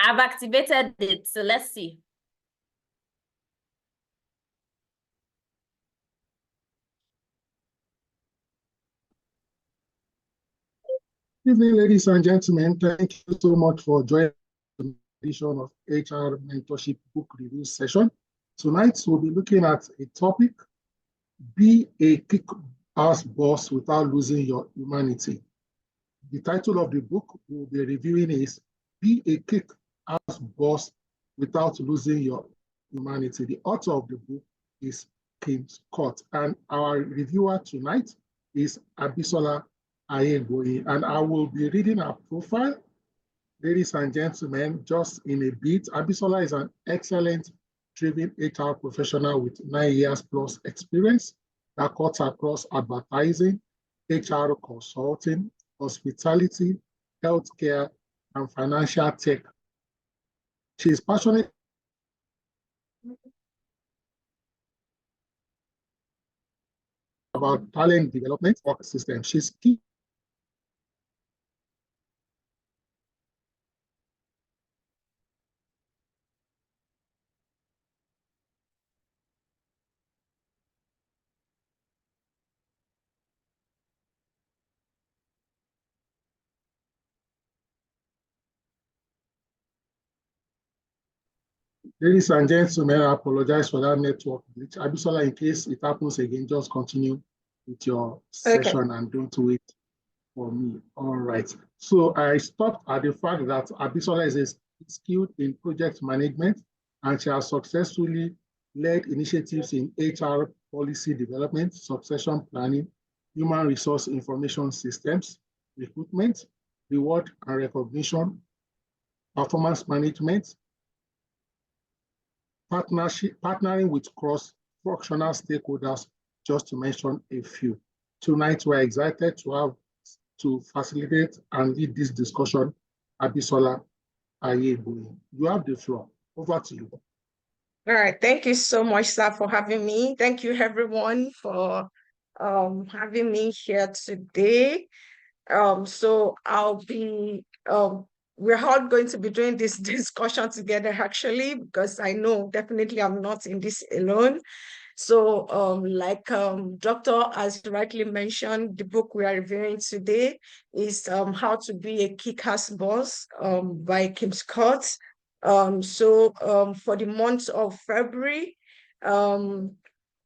I've activated it, so let's see. Good evening, ladies and gentlemen. Thank you so much for joining the edition of HR Mentorship Book Review session. Tonight, we'll be looking at a topic, be a kick-ass boss without losing your humanity. The title of the book we'll be reviewing is Be a Kick-Ass Boss Without Losing Your Humanity. The author of the book is Kim Scott, and our reviewer tonight is Abisola Ayegboyi, and I will be reading her profile. Ladies and gentlemen, just in a bit, Abisola is an excellent driven HR professional with 9 years plus experience that cuts across advertising, HR consulting, hospitality, healthcare, and financial tech. She is passionate about talent development work system. She's key. Ladies and gentlemen, I apologize for that network glitch. Abisola, in case it happens again, just continue with your session and don't wait for me. All right. So I stopped at the fact that Abisola is skilled in project management, and she has successfully led initiatives in HR policy development, succession planning, human resource information systems, recruitment, reward and recognition, performance management, partnering with cross-functional stakeholders, just to mention a few. Tonight, we're excited to facilitate and lead this discussion, Abisola Ayegboyi. You have the floor. Over to you. All right. Thank you so much, sir, for having me. Thank you, everyone, for having me here today. So I'll be we're all going to be doing this discussion together, actually, because I know definitely I'm not in this alone. So like Doctor has rightly mentioned, the book we are reviewing today is How to Be a Kick-Ass Boss by Kim Scott. So for the month of February,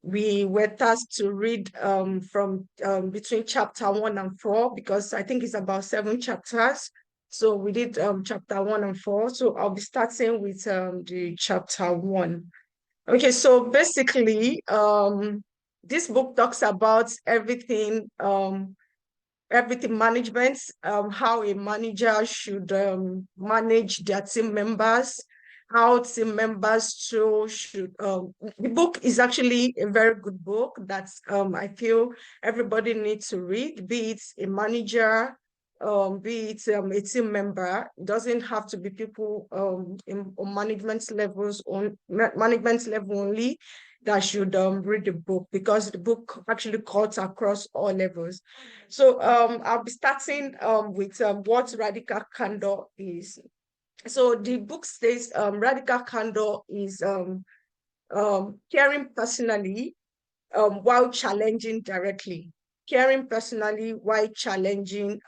we were tasked to read from between chapter 1 and 4, because I think it's about 7 chapters. So we did chapter 1 and 4. So I'll be starting with the chapter 1. Okay, so basically, this book talks about everything management, how a manager should manage their team members, how team members should. The book is actually a very good book that I feel everybody needs to read, be it a manager, be it a team member. It doesn't have to be people on management levels, on management level only, that should read the book, because the book actually cuts across all levels. So I'll be starting with what radical candor is. So the book says radical candor is caring personally while challenging directly. Caring personally while challenging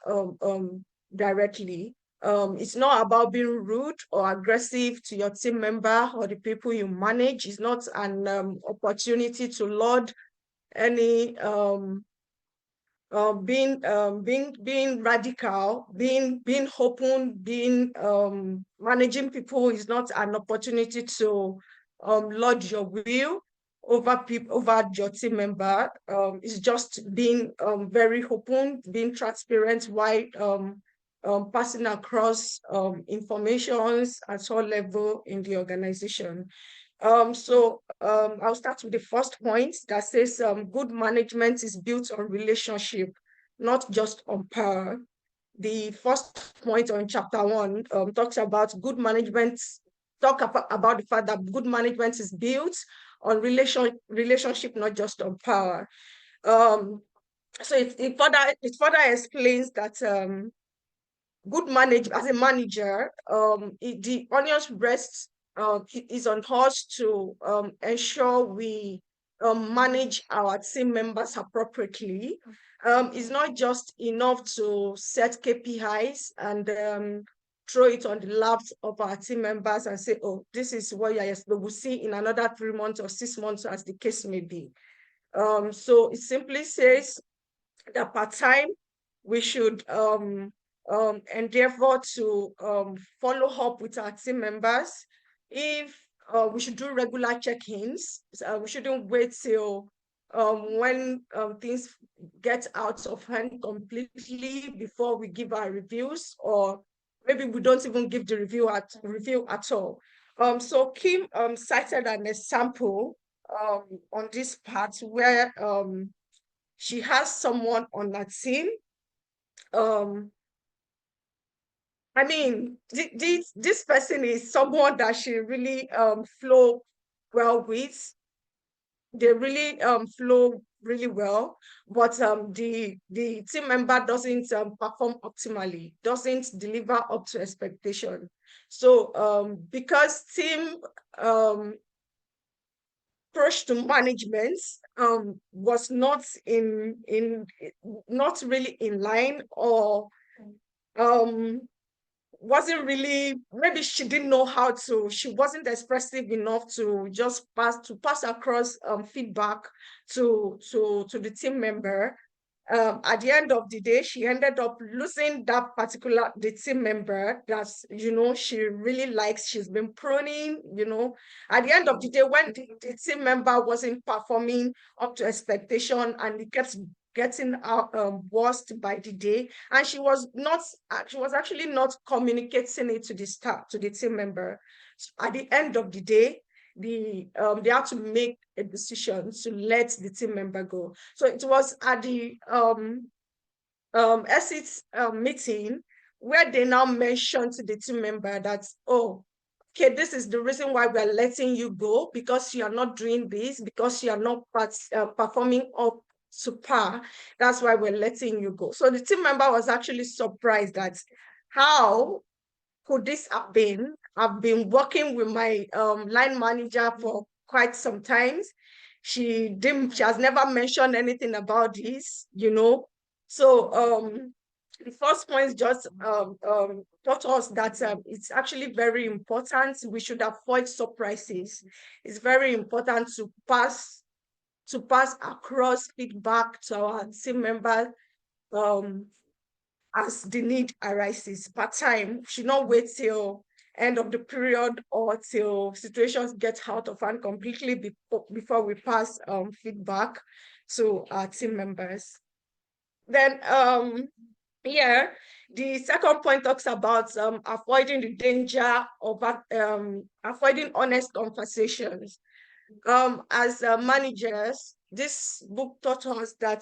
directly. It's not about being rude or aggressive to your team member or the people you manage. It's not an opportunity to laud any being radical, being open, being managing people is not an opportunity to lord your will over people, over your team member. It's just being very open, being transparent, while passing across informations at all level in the organization. So I'll start with the first point that says good management is built on relationship, not just on power. The first point on chapter 1 talks about good management, about the fact that good management is built on relationship, not just on power. So it further explains that good manage as a manager, the onions rests is on us to ensure we manage our team members appropriately. It's not just enough to set KPIs and throw it on the laps of our team members and say, oh, this is what we will see in another 3 months or 6 months, as the case may be. So it simply says that part-time, we should endeavor to follow up with our team members. If we should do regular check-ins, we shouldn't wait till when things get out of hand completely before we give our reviews, or maybe we don't even give the review at all. So Kim cited an example on this part where she has someone on that team. I mean, this person is someone that she really flow well with. They really flow really well, but the team member doesn't perform optimally, doesn't deliver up to expectation. So because team approach to management was not not really in line, or wasn't really, maybe she didn't know how to, she wasn't expressive enough to just pass across feedback to the team member. At the end of the day, she ended up losing that particular the team member that, you know, she really likes. She's been pruning, you know. At the end of the day, when the team member wasn't performing up to expectation and it kept getting worse by the day, and she was actually not communicating it to the staff, to the team member. So at the end of the day, they had to make a decision to let the team member go. So it was at the exit meeting where they now mentioned to the team member that, oh, okay, this is the reason why we're letting you go, because you are not doing this, because you are not performing up to par. That's why we're letting you go. So the team member was actually surprised that how could this have been? I've been working with my line manager for quite some time. She has never mentioned anything about this, you know. So the first point just taught us that it's actually very important. We should avoid surprises. It's very important to pass across feedback to our team members as the need arises. Part-time should not wait till end of the period or till situations get out of hand completely before we pass feedback to our team members. Then here, the second point talks about avoiding the danger of avoiding honest conversations. As managers, this book taught us that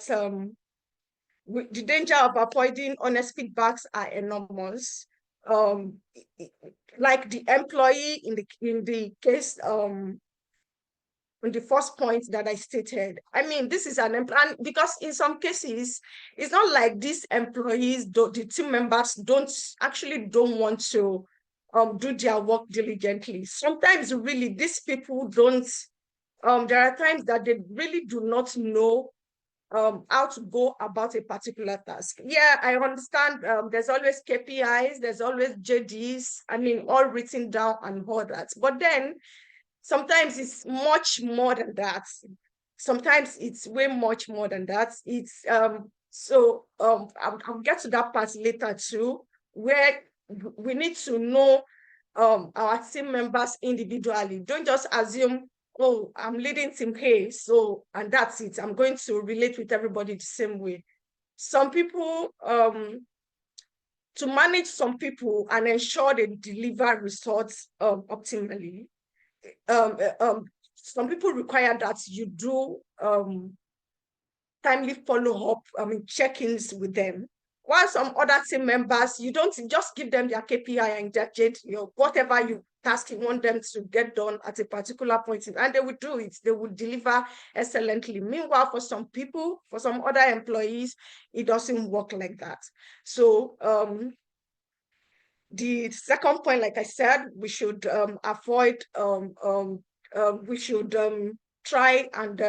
the danger of avoiding honest feedbacks are enormous. Like the employee in the case in the first point that I stated. I mean, this is an employee, because in some cases, it's not like these employees, the team members don't want to do their work diligently. Sometimes really these people don't, there are times that they really do not know how to go about a particular task. Yeah, I understand there's always KPIs, there's always JDs, I mean, all written down and all that. But then sometimes it's much more than that. Sometimes it's way much more than that. It's I'll get to that part later too, where we need to know our team members individually. Don't just assume, oh, I'm leading team A, so, and that's it. I'm going to relate with everybody the same way. Some people, to manage some people and ensure they deliver results optimally, some people require that you do timely follow-up, check-ins with them. While some other team members, you don't just give them their KPI and their whatever you task you want them to get done at a particular point, and they will do it. They will deliver excellently. Meanwhile, for some people, for some other employees, it doesn't work like that. So The second point, like I said, we should avoid, we should try and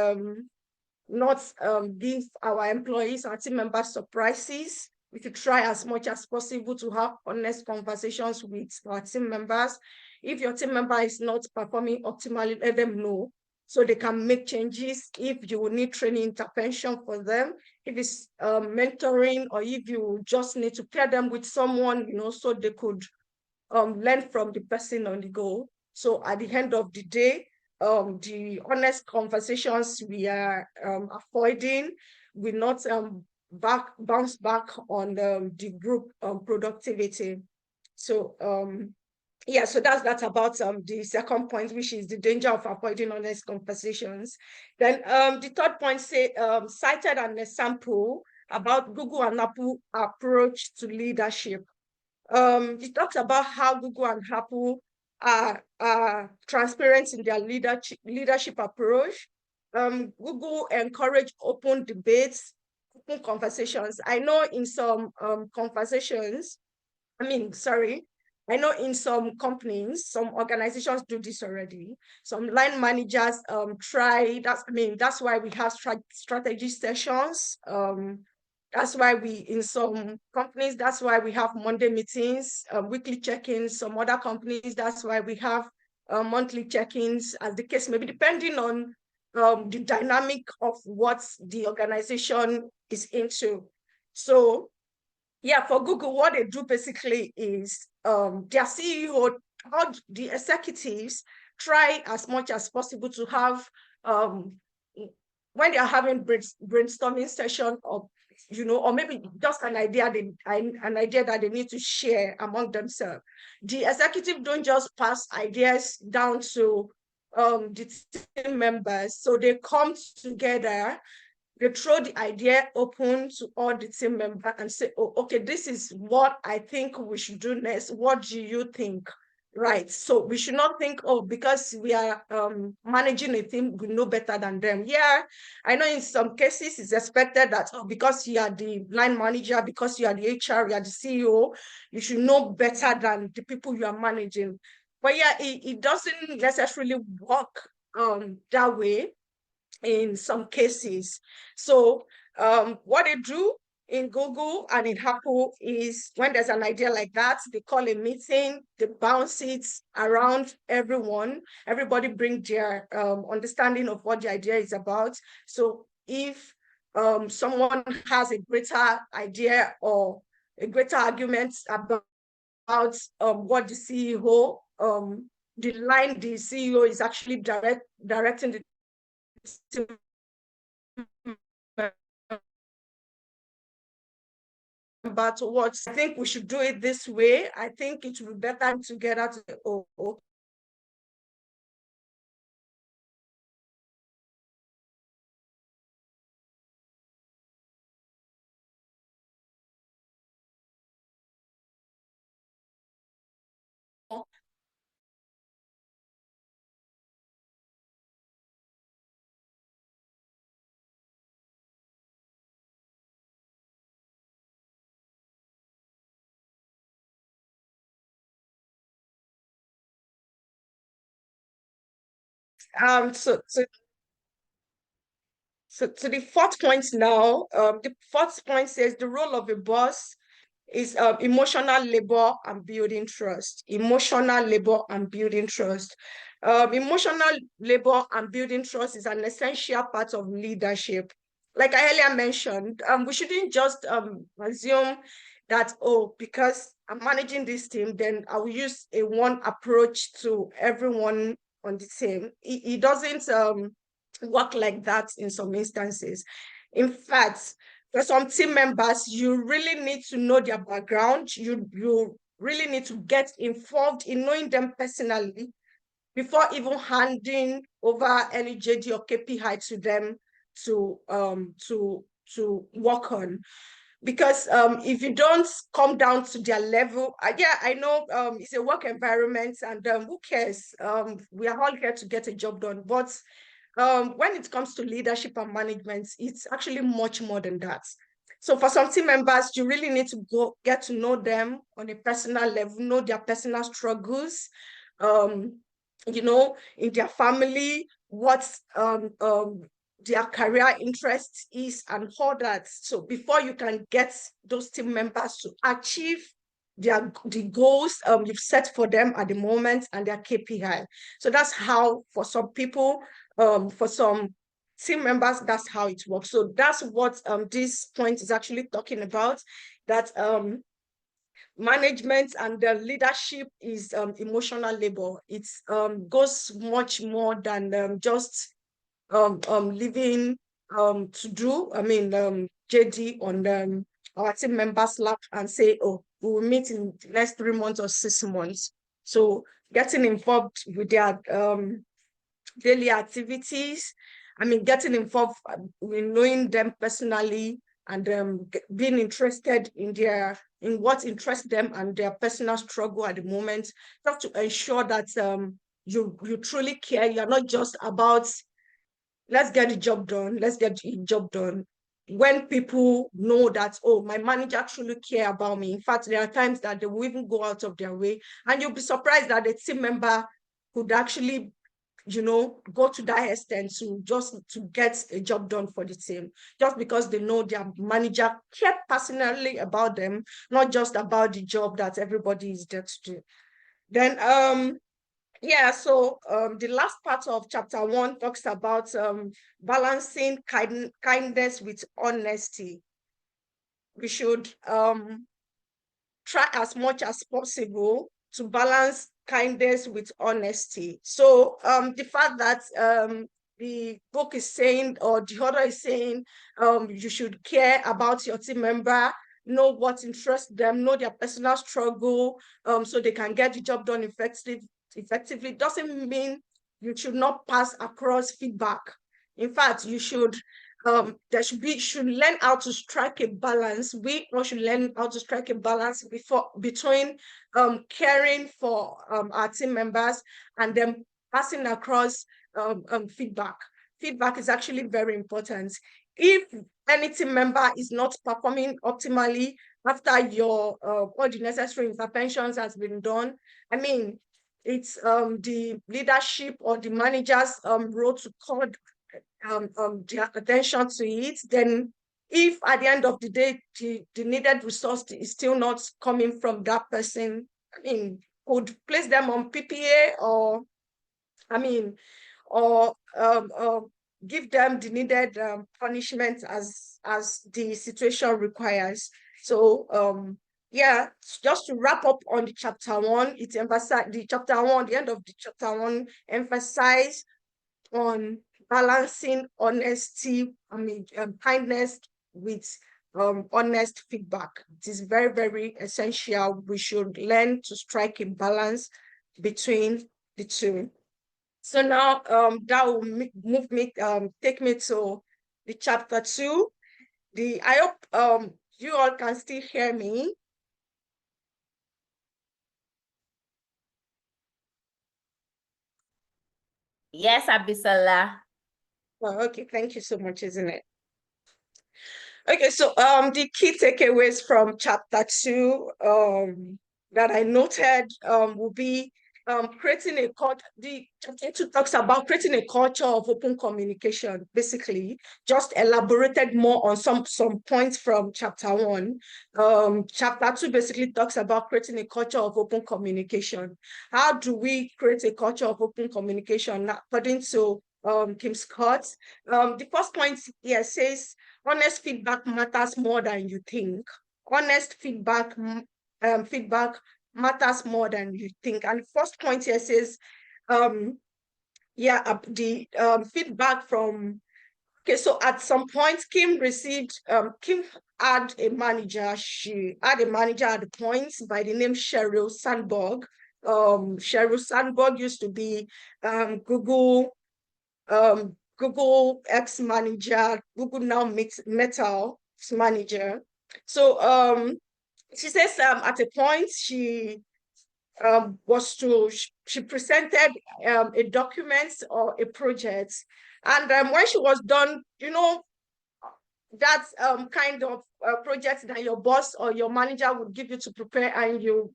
not give our employees, our team members surprises. We should try as much as possible to have honest conversations with our team members. If your team member is not performing optimally, let them know so they can make changes. If you will need training intervention for them, if it's mentoring, or if you just need to pair them with someone, so they could learn from the person on the go. So at the end of the day, the honest conversations we are avoiding will not bounce back on the group productivity. So yeah, so that's about the second point, which is the danger of avoiding honest conversations. Then the third point cited an example about Google and Apple approach to leadership. It talks about how Google and Apple are transparent in their leadership approach. Google encourage open debates, open conversations. I know in some conversations, I know in some companies, some organizations do this already. Some line managers try, that's why we have strategy sessions. That's why in some companies, that's why we have Monday meetings, weekly check-ins. Some other companies, that's why we have monthly check-ins, as the case may be, depending on the dynamic of what the organization is into. So yeah, for Google, what they do basically is their CEO, all the executives try as much as possible to have, when they are having brainstorming session, or maybe just an idea that they need to share among themselves. The executive don't just pass ideas down to the team members. So they come together, they throw the idea open to all the team members and say, oh, okay, this is what I think we should do next. What do you think? Right. So we should not think, oh, because we are managing a team, we know better than them. Yeah, I know in some cases it's expected that, oh, because you are the line manager, because you are the HR, you are the CEO, you should know better than the people you are managing. But yeah, it doesn't necessarily work that way in some cases. So what they do in Google and in Apple is, when there's an idea like that, they call a meeting, they bounce it around everyone. Everybody bring their understanding of what the idea is about. So if someone has a greater idea or a greater argument about what the CEO, the line the CEO is actually directing the but what I think we should do it this way. I think it would be better together to so to the fourth point now, the fourth point says the role of a boss is emotional labor and building trust. Emotional labor and building trust. Emotional labor and building trust is an essential part of leadership. Like I earlier mentioned, we shouldn't just assume that, oh, because I'm managing this team, then I will use a one approach to everyone on the team. It doesn't work like that in some instances. In fact, for some team members, you really need to know their background. You really need to get involved in knowing them personally before even handing over any JD or KPI to them to work on. Because if you don't come down to their level, yeah, I know it's a work environment, and who cares? We are all here to get a job done, but when it comes to leadership and management, it's actually much more than that. So for some team members, you really need to go get to know them on a personal level, know their personal struggles, you know, in their family, what their career interest is and all that. So before you can get those team members to achieve the goals you've set for them at the moment and their KPI. So that's how for some people, for some team members, that's how it works. So that's what this point is actually talking about, that management and the leadership is emotional labor. It goes much more than just leaving to do, JD on our team members lap and say, oh, we will meet in the next 3 months or 6 months. So getting involved with their daily activities, getting involved in knowing them personally and being interested in what interests them and their personal struggle at the moment, just to ensure that you truly care. You're not just about, let's get the job done, let's get the job done. When people know that, oh, my manager truly care about me. In fact, there are times that they will even go out of their way, and you'll be surprised that the team member could actually, you know, go to that extent to just to get a job done for the team, just because they know their manager cared personally about them, not just about the job that everybody is there to do. Then yeah, so the last part of chapter 1 talks about balancing kindness with honesty. We should try as much as possible to balance kindness with honesty. So the fact that the book is saying, or the author is saying, you should care about your team member, know what interests them, know their personal struggle, so they can get the job done effectively, doesn't mean you should not pass across feedback. In fact, you should should learn how to strike a balance. We all should learn how to strike a balance between caring for our team members and then passing across feedback. Feedback is actually very important. If any team member is not performing optimally after your all the necessary interventions has been done, it's the leadership or the manager's role to call their attention to it. Then if at the end of the day the needed resource is still not coming from that person, could place them on PPA, or give them the needed punishment as the situation requires. So yeah, just to wrap up on the chapter 1, it emphasized the end of the chapter 1 emphasize on balancing honesty, kindness with honest feedback. It is very, very essential. We should learn to strike a balance between the two. So now that will take me to the chapter 2. I hope you all can still hear me. Yes, Abisola. Oh, okay, thank you so much, isn't it? Okay, so the key takeaways from chapter 2 that I noted will be creating a culture. The chapter 2 talks about creating a culture of open communication, basically, just elaborated more on some points from chapter 1. Chapter 2 basically talks about creating a culture of open communication. How do we create a culture of open communication? According to Kim Scott, the first point here says, honest feedback matters more than you think. Honest feedback matters more than you think. And the first point here says, the feedback from, okay, so at some point, Kim had a manager. She had a manager at the point by the name Sheryl Sandberg. Sheryl Sandberg used to be Google X manager, Google now Meta manager. So she says at a point she presented a document or a project, and when she was done, that kind of project that your boss or your manager would give you to prepare, and you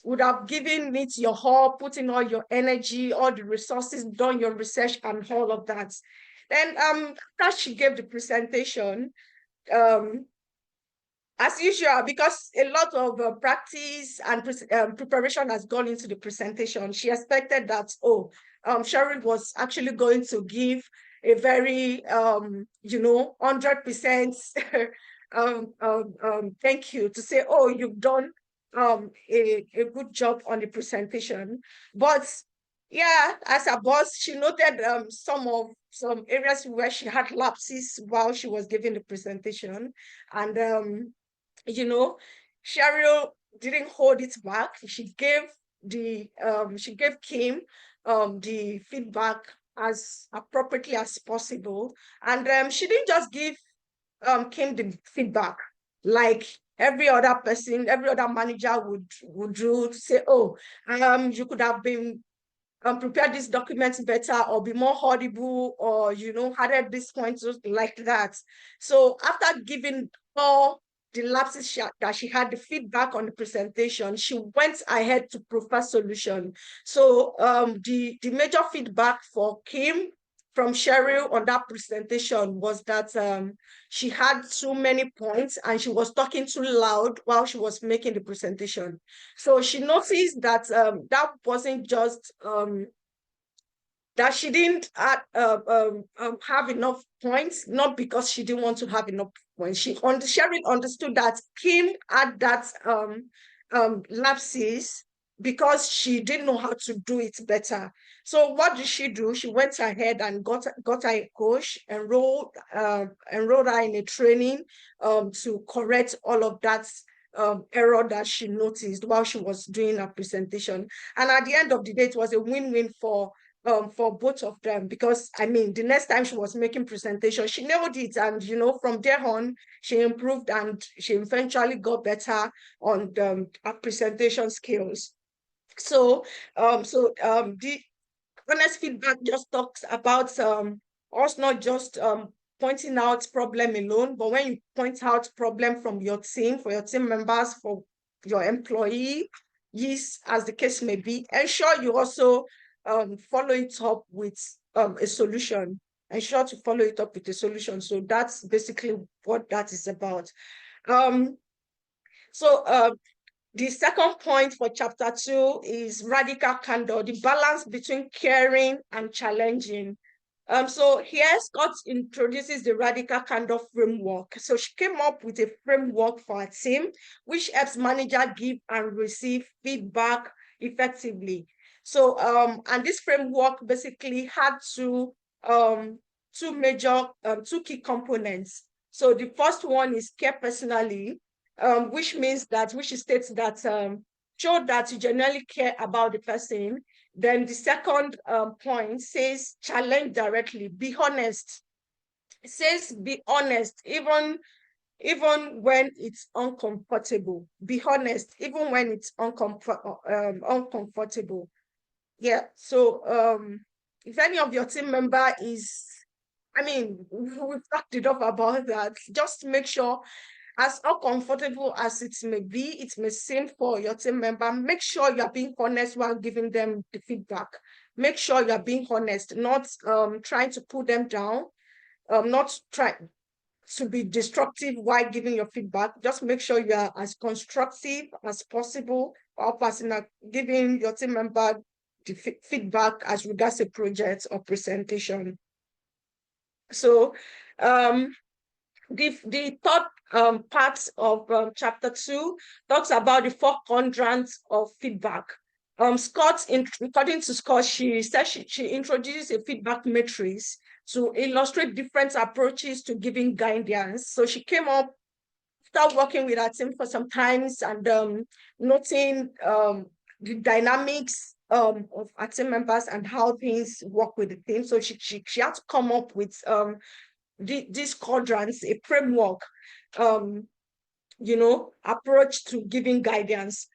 would have given it your all, put in all your energy, all the resources, done your research and all of that. Then after she gave the presentation, um, as usual, because a lot of practice and preparation has gone into the presentation, she expected that, oh, Sharon was actually going to give a very, 100% thank you, to say, oh, you've done a good job on the presentation. But yeah, as a boss, she noted some areas where she had lapses while she was giving the presentation. And Cheryl didn't hold it back. She gave Kim the feedback as appropriately as possible. And she didn't just give Kim the feedback like every other person, every other manager would do, to say, oh, you could have been prepare these documents better, or be more audible, or added this point like that. So after giving all the lapses that she had, the feedback on the presentation, she went ahead to propose solution. So the major feedback for Kim from Cheryl on that presentation was that she had too many points and she was talking too loud while she was making the presentation. So she noticed that that wasn't just that she didn't have enough points, not because she didn't want to have enough points. Sharon understood that Kim had that lapses because she didn't know how to do it better. So what did she do? She went ahead and got her a coach, enrolled her in a training to correct all of that error that she noticed while she was doing her presentation. And at the end of the day, it was a win-win for both of them, because I mean, the next time she was making presentation, she nailed it, and from there on, she improved and she eventually got better on her presentation skills. So the honest feedback just talks about us not just pointing out problem alone, but when you point out problem from your team, for your team members, for your employee, yes, as the case may be, ensure you also follow it up with a solution. Ensure to follow it up with a solution. So that's basically what that is about. So the second point for chapter 2 is radical candor, the balance between caring and challenging. So here Scott introduces the radical candor framework. So she came up with a framework for her team, which helps manager give and receive feedback effectively. So and this framework basically had two key components. So the first one is care personally, which states that show that you genuinely care about the person. Then the second point says challenge directly, be honest. It says be honest, even when it's uncomfortable. Be honest, even when it's uncomfortable. Yeah. So if any of your team member is, I mean, we've talked enough about that. Just make sure, as uncomfortable as it may seem for your team member, make sure you're being honest while giving them the feedback. Make sure you're being honest, not trying to put them down, not trying to be destructive while giving your feedback. Just make sure you are as constructive as possible, or personal, giving your team member the feedback as regards a project or presentation. So the third part of chapter 2 talks about the 4 quadrants of feedback. According to Scott, she said she introduced a feedback matrix to illustrate different approaches to giving guidance. So she came up after working with her team for some times and noting the dynamics of our team members and how things work with the team. So she had to come up with these quadrants, a framework, approach to giving guidance.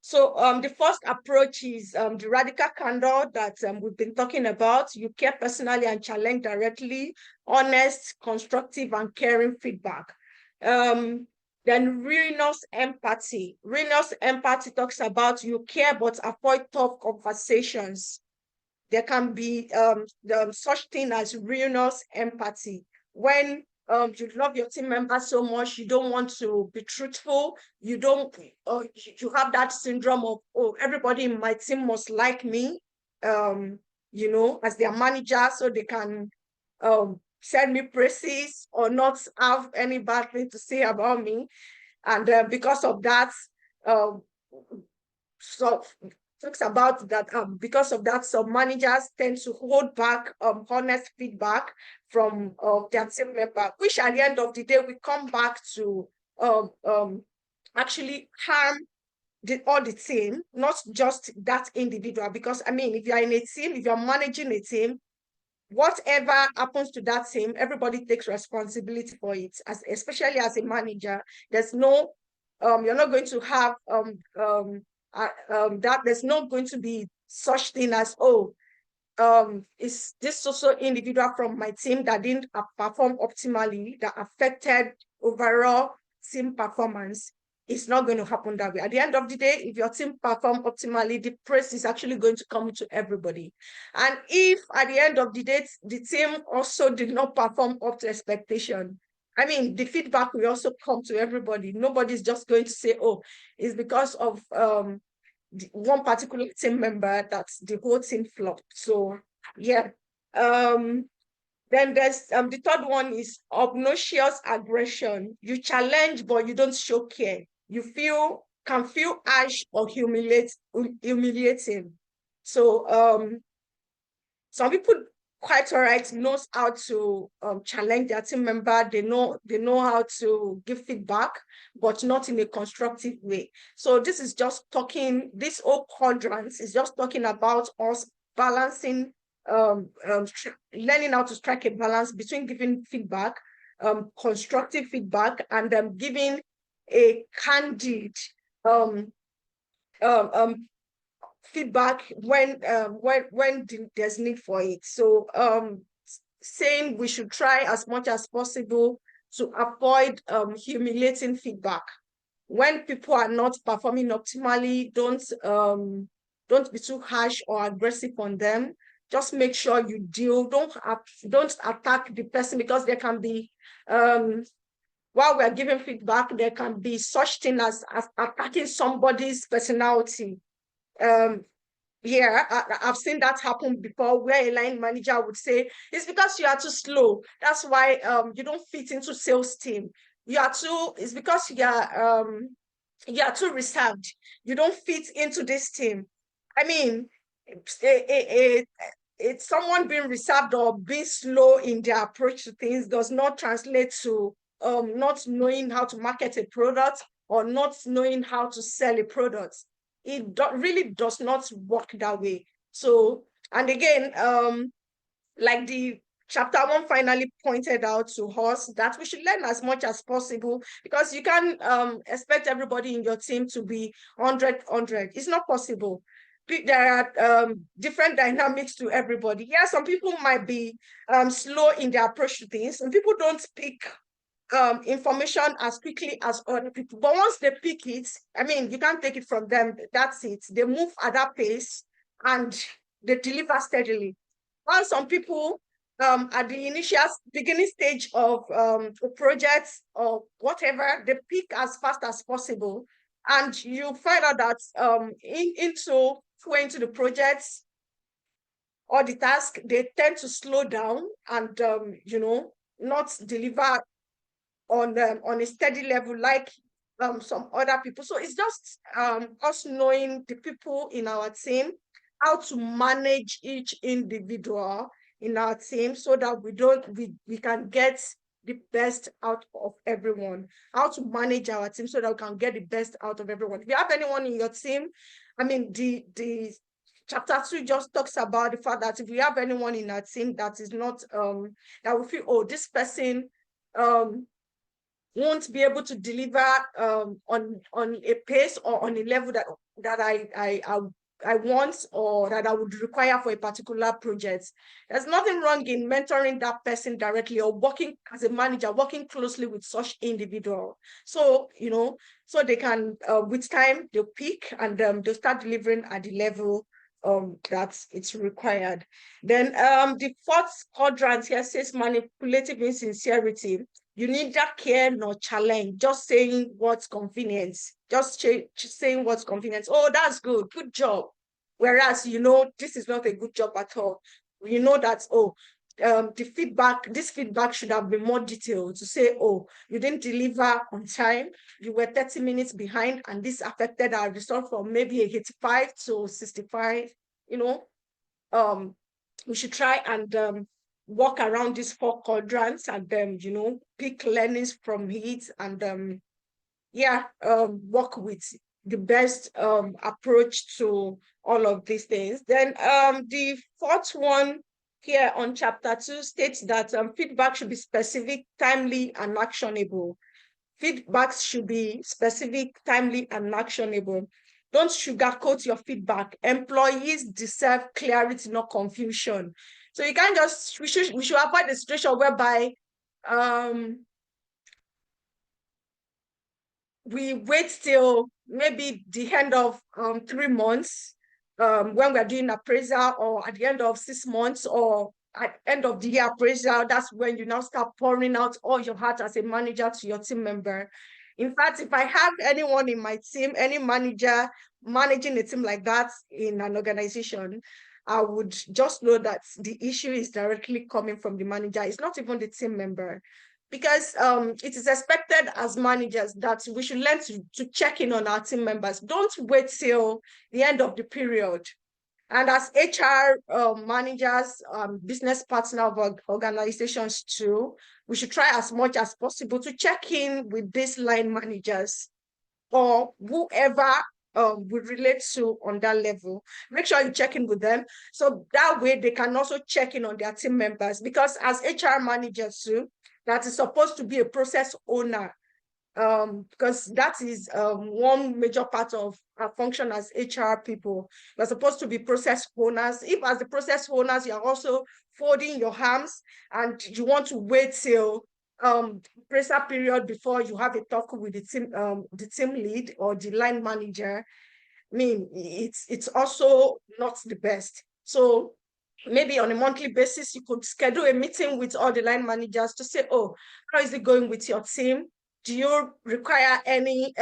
So the first approach is the radical candor that we've been talking about. You care personally and challenge directly, honest, constructive, and caring feedback. Then ruinous empathy. Ruinous empathy talks about you care but avoid tough conversations. There can be such thing as ruinous empathy. When you love your team members so much, you don't want to be truthful. You don't, you have that syndrome of, oh, everybody in my team must like me, as their manager, so they can send me praises or not have any bad thing to say about me. And because of that, um, so talks about that because of that, some managers tend to hold back honest feedback from their team member, which at the end of the day we come back to actually harm all the team, not just that individual. Because I mean, if you're in a team, if you're managing a team, whatever happens to that team, everybody takes responsibility for it. Especially as a manager, there's no you're not going to have that there's not going to be such thing as, oh, is this also individual from my team that didn't perform optimally, that affected overall team performance. It's not going to happen that way. At the end of the day, if your team perform optimally, the praise is actually going to come to everybody. And if at the end of the day, the team also did not perform up to expectation, I mean, the feedback will also come to everybody. Nobody's just going to say, oh, it's because of one particular team member that the whole team flopped. So yeah. Then there's the third one is obnoxious aggression. You challenge, but you don't show care. You can feel harsh or humiliating. So some people quite all right knows how to challenge their team member. They know how to give feedback, but not in a constructive way. So this is just talking, this whole quadrant is just talking about us balancing, learning how to strike a balance between giving feedback, constructive feedback, and giving a candid um, feedback when there's need for it. So saying we should try as much as possible to avoid humiliating feedback. When people are not performing optimally, don't be too harsh or aggressive on them. Just make sure you don't attack the person, because there can be while we're giving feedback, there can be such thing as attacking somebody's personality. Yeah, I've seen that happen before, where a line manager would say, it's because you are too slow. That's why you don't fit into sales team. It's because you are too reserved. You don't fit into this team. I mean, it's someone being reserved or being slow in their approach to things does not translate to not knowing how to market a product or not knowing how to sell a product. It really does not work that way. So, and again, like the chapter one finally pointed out to us, that we should learn as much as possible, because you can't expect everybody in your team to be 100. It's not possible. There are different dynamics to everybody. Yeah, some people might be slow in their approach to things. Some people don't pick information as quickly as other people. But once they pick it, I mean, you can't take it from them. That's it. They move at that pace and they deliver steadily. While some people at the initial beginning stage of a project or whatever, they pick as fast as possible. And you find out that into the projects or the task, they tend to slow down and not deliver on a steady level like some other people. So it's just us knowing the people in our team, how to manage each individual in our team, so that we can get the best out of everyone. How to manage our team so that we can get the best out of everyone. If you have anyone in your team, I mean, the chapter 2 just talks about the fact that if we have anyone in our team that is not that we feel, oh, this person won't be able to deliver on a pace or on a level that I want or that I would require for a particular project. There's nothing wrong in mentoring that person directly or working as a manager, working closely with such individual. So, so they can, with time, they'll peak and they'll start delivering at the level that it's required. Then the fourth quadrant here says manipulative insincerity. You need that care, nor challenge, just saying what's convenient, just saying what's convenient. Oh, that's good, good job. Whereas, this is not a good job at all. You know that, oh, this feedback should have been more detailed to say, oh, you didn't deliver on time, you were 30 minutes behind, and this affected our result from maybe 85 to 65, we should try and walk around these four quadrants and pick learnings from it and work with the best approach to all of these things. Then the fourth one here on chapter 2 states that feedback should be specific, timely, and actionable. Feedbacks should be specific, timely, and actionable. Don't sugarcoat your feedback. Employees deserve clarity, not confusion. So you can't just, we should avoid the situation whereby we wait till maybe the end of 3 months when we're doing appraisal, or at the end of 6 months, or at end of the year appraisal. That's when you now start pouring out all your heart as a manager to your team member. In fact, if I have anyone in my team, any manager managing a team like that in an organization, I would just know that the issue is directly coming from the manager. It's not even the team member, because it is expected as managers that we should learn to check in on our team members. Don't wait till the end of the period. And as HR managers, business partner of organizations too, we should try as much as possible to check in with these line managers or whoever we relate to on that level. Make sure you check in with them, so that way they can also check in on their team members, because as HR managers too, that is supposed to be a process owner, because that is one major part of our function as HR people. We're supposed to be process owners. If as the process owners, you're also folding your arms and you want to wait till pressure period before you have a talk with the team lead or the line manager, I mean, it's also not the best. So maybe on a monthly basis, you could schedule a meeting with all the line managers to say, oh, how is it going with your team? Do you require any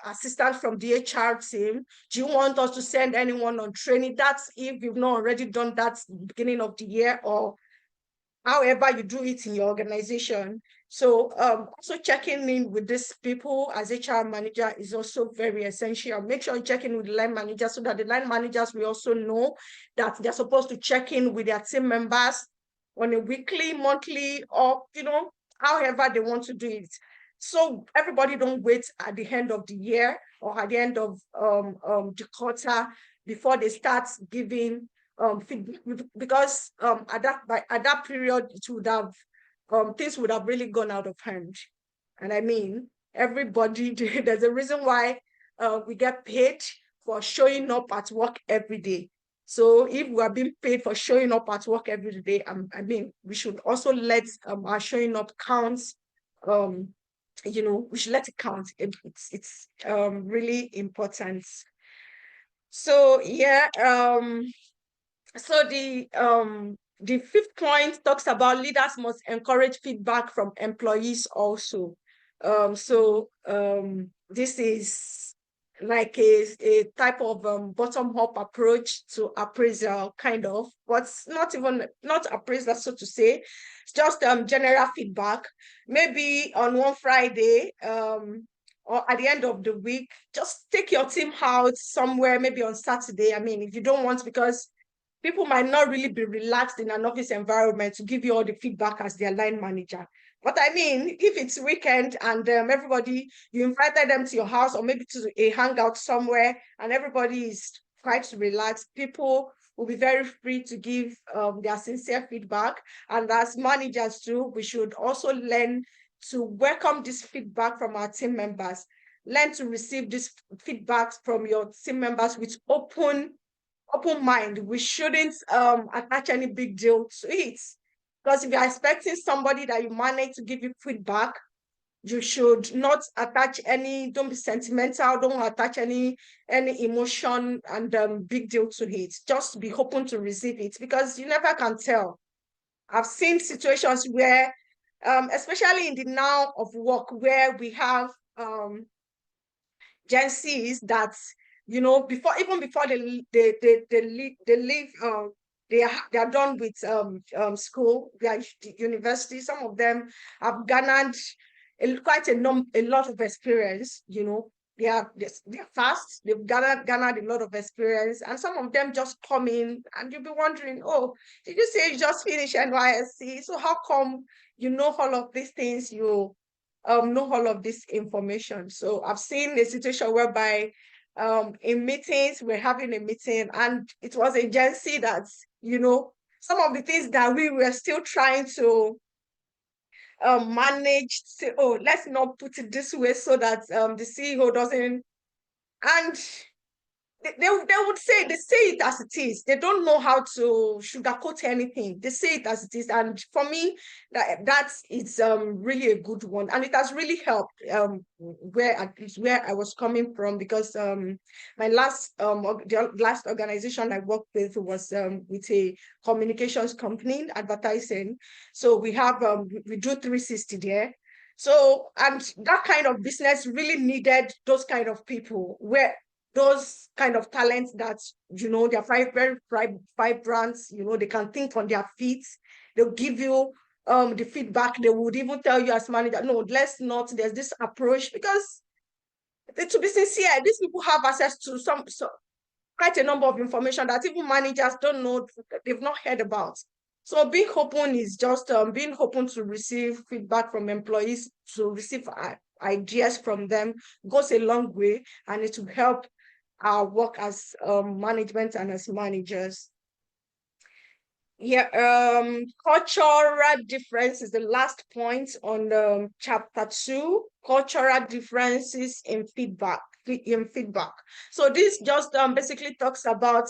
assistance from the HR team? Do you want us to send anyone on training? That's if you've not already done that beginning of the year, or however you do it in your organization. So also checking in with these people as HR manager is also very essential. Make sure you check in with the line manager, so that the line managers will also know that they're supposed to check in with their team members on a weekly, monthly, or however they want to do it. So everybody don't wait at the end of the year or at the end of the quarter before they start giving feedback, because at that period it would have things would have really gone out of hand. And I mean, everybody there's a reason why we get paid for showing up at work every day. So if we are being paid for showing up at work every day, I mean, we should also let our showing up count. We should let it count. It's really important. So yeah, so the fifth point talks about leaders must encourage feedback from employees also. This is like a type of bottom-up approach to appraisal, kind of, but not appraisal, so to say. It's just general feedback. Maybe on one Friday, or at the end of the week, just take your team out somewhere, maybe on Saturday. I mean, if you don't want, because people might not really be relaxed in an office environment to give you all the feedback as their line manager. But I mean, if it's weekend and everybody, you invited them to your house or maybe to a hangout somewhere, and everybody is quite relaxed, people will be very free to give their sincere feedback. And as managers too, we should also learn to welcome this feedback from our team members. Learn to receive this feedback from your team members with open mind. We shouldn't attach any big deal to it. Because if you're expecting somebody that you manage to give you feedback, you should not attach any, don't be sentimental, don't attach any emotion and big deal to it. Just be open to receive it, because you never can tell. I've seen situations where, especially in the now of work, where we have Gen Zs that, you know, before they leave, they are done with school, their university. Some of them have garnered quite a lot of experience. You know, they're fast. They've garnered a lot of experience, and some of them just come in, and you'll be wondering, oh, did you say you just finished NYSC? So how come you know all of these things? You know all of this information. So I've seen a situation whereby in meetings, we're having a meeting, and it was a Gen Z that, you know, some of the things that we were still trying to manage, say, oh, let's not put it this way so that the CEO doesn't, and they would say, they say it as it is. They don't know how to sugarcoat anything. They say it as it is. And for me, that's it's really a good one. And it has really helped where I was coming from, because my the last organization I worked with was with a communications company, advertising. So we have we do 360 there. So, and that kind of business really needed those kind of people, where those kind of talents that, you know, they're very vibrant, you know, they can think on their feet. They'll give you the feedback. They would even tell you as manager, no, let's not, there's this approach, because to be sincere, these people have access to quite a number of information that even managers don't know, they've not heard about. So being open is just being open to receive feedback from employees, to receive ideas from them, goes a long way, and it will help our work as management and as managers. Yeah, cultural difference is the last point on chapter 2, cultural differences in feedback. So this just basically talks about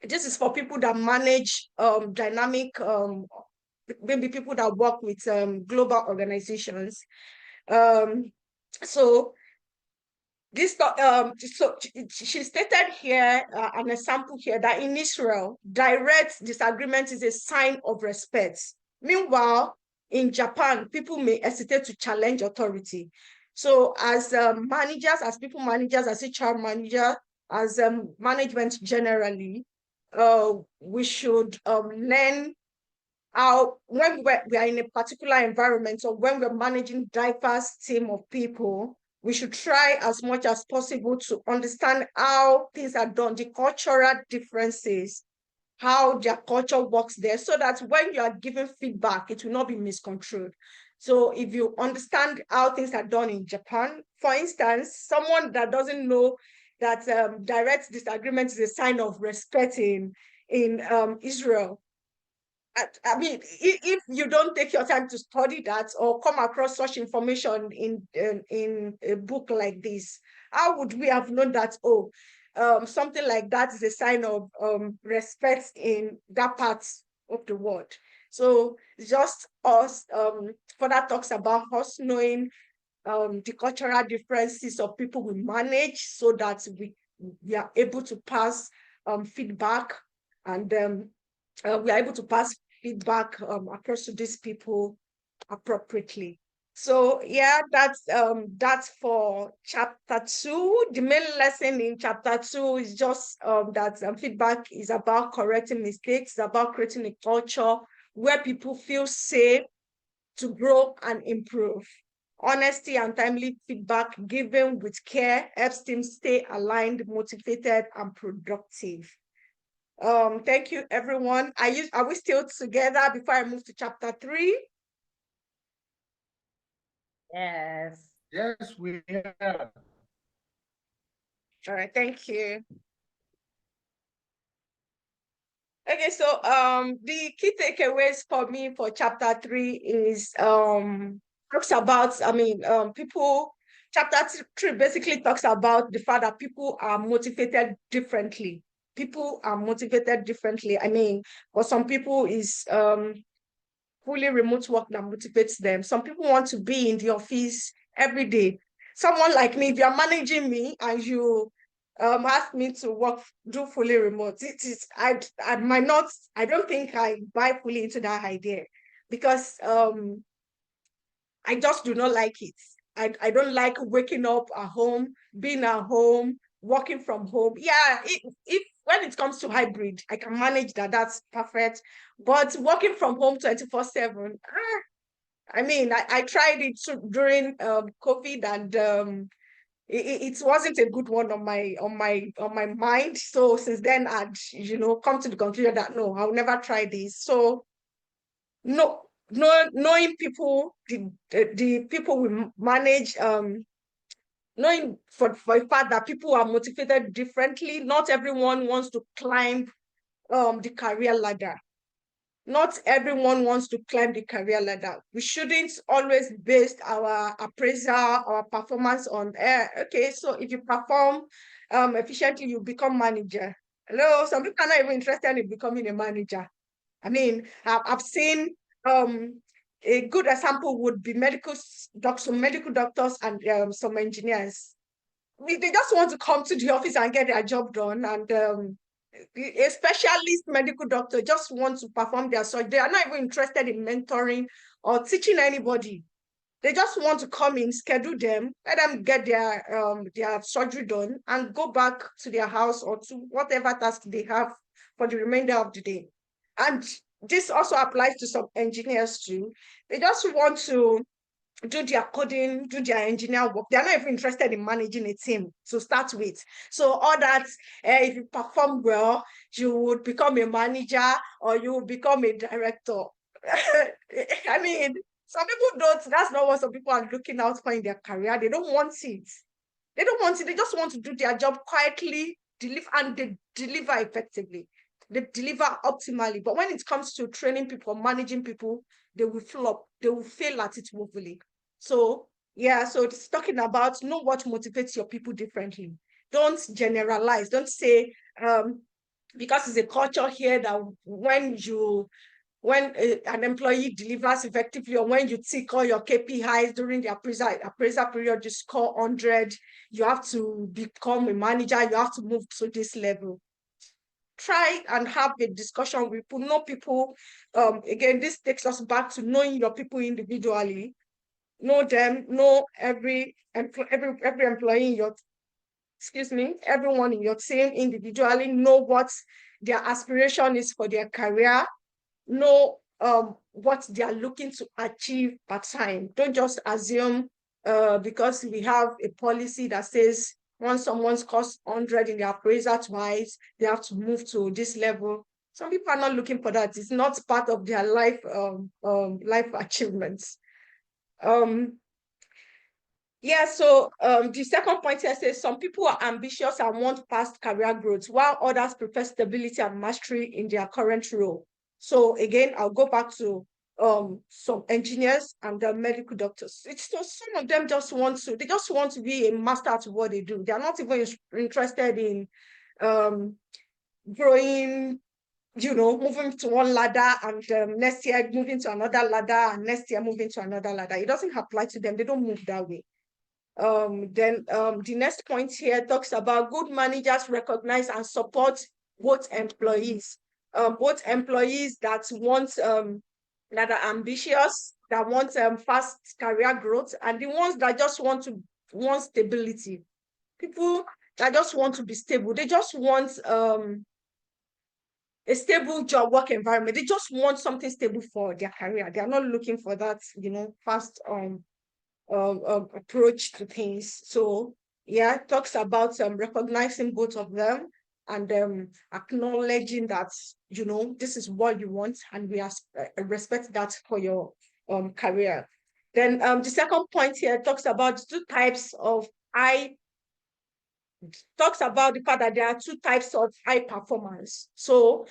this is for people that manage dynamic, maybe people that work with global organizations. So this so she stated here an example here that in Israel, direct disagreement is a sign of respect. Meanwhile, in Japan, people may hesitate to challenge authority. So as managers, as people managers, as HR manager, as management generally, we should learn how, when we are in a particular environment, or when we're managing diverse team of people, we should try as much as possible to understand how things are done, the cultural differences, how their culture works there, so that when you are giving feedback, it will not be misconstrued. So if you understand how things are done in Japan, for instance, someone that doesn't know that direct disagreement is a sign of respect in Israel, I mean, if you don't take your time to study that or come across such information in a book like this, how would we have known that, oh, something like that is a sign of respect in that part of the world? So just us, further talks about us knowing the cultural differences of people we manage, so that we are able to pass feedback, and we are able to pass feedback across to these people appropriately. So yeah, that's for chapter 2. The main lesson in chapter 2 is just that feedback is about correcting mistakes, about creating a culture where people feel safe to grow and improve. Honesty and timely feedback given with care helps teams stay aligned, motivated, and productive. Thank you, everyone. Are we still together before I move to chapter 3? Yes. Yes, we are. All right, thank you. Okay, so the key takeaways for me for chapter 3 is talks about, chapter 3 basically talks about the fact that people are motivated differently. People are motivated differently. For some people is fully remote work that motivates them. Some people want to be in the office every day. Someone like me, if you're managing me and you ask me to work, do fully remote, I might not, I don't think I buy fully into that idea, because I just do not like it. I don't like waking up at home, being at home, working from home. Yeah, if when it comes to hybrid, I can manage that. That's perfect. But working from home 24/7, I tried it during COVID, and it wasn't a good one on my mind. So since then, I'd come to the conclusion that no, I'll never try this. So no, knowing people, the people we manage, knowing for a fact that people are motivated differently. Not everyone wants to climb the career ladder. Not everyone wants to climb the career ladder. We shouldn't always base our appraisal, our performance on, okay, so if you perform efficiently, you become manager. Hello, some people are not even interested in becoming a manager. I've seen a good example would be some medical doctors and some engineers. They just want to come to the office and get their job done, and a specialist medical doctor just wants to perform their surgery. They are not even interested in mentoring or teaching anybody. They just want to come in, schedule them, let them get their surgery done, and go back to their house or to whatever task they have for the remainder of the day. And this also applies to some engineers too. They just want to do their coding, do their engineer work. They're not even interested in managing a team to start with. So all that, if you perform well, you would become a manager or you would become a director. Some people don't, that's not what some people are looking out for in their career. They don't want it. They don't want it. They just want to do their job quietly, deliver, and they deliver effectively. They deliver optimally. But when it comes to training people, managing people, they will flop. They will fail at it woefully. So, yeah, so it's talking about know what motivates your people differently. Don't generalize. Don't say, because it's a culture here that when an employee delivers effectively, or when you tick all your KPIs during the appraisal period, you score 100, you have to become a manager, you have to move to this level. Try and have a discussion with people, know people. Again, this takes us back to knowing your people individually. Know them, know every employee in your, everyone in your team individually. Know what their aspiration is for their career. Know what they are looking to achieve per time. Don't just assume because we have a policy that says once someone scores 100 in the appraisal twice, they have to move to this level. Some people are not looking for that. It's not part of their life achievements. So the second point here says some people are ambitious and want fast career growth, while others prefer stability and mastery in their current role. So again, I'll go back to some engineers and the medical doctors. It's just some of them just want to be a master at what they do. They're not even interested in growing, moving to one ladder and next year moving to another ladder and next year moving to another ladder. It doesn't apply to them. They don't move that way. The next point here talks about good managers recognize and support both employees. Both employees that want that are ambitious, that want fast career growth, and the ones that just want stability. People that just want to be stable. They just want a stable job work environment. They just want something stable for their career. They are not looking for that, fast approach to things. So yeah, it talks about recognizing both of them and acknowledging that this is what you want, and we respect that for your career. Then the second point here talks about talks about the fact that there are two types of high performance. So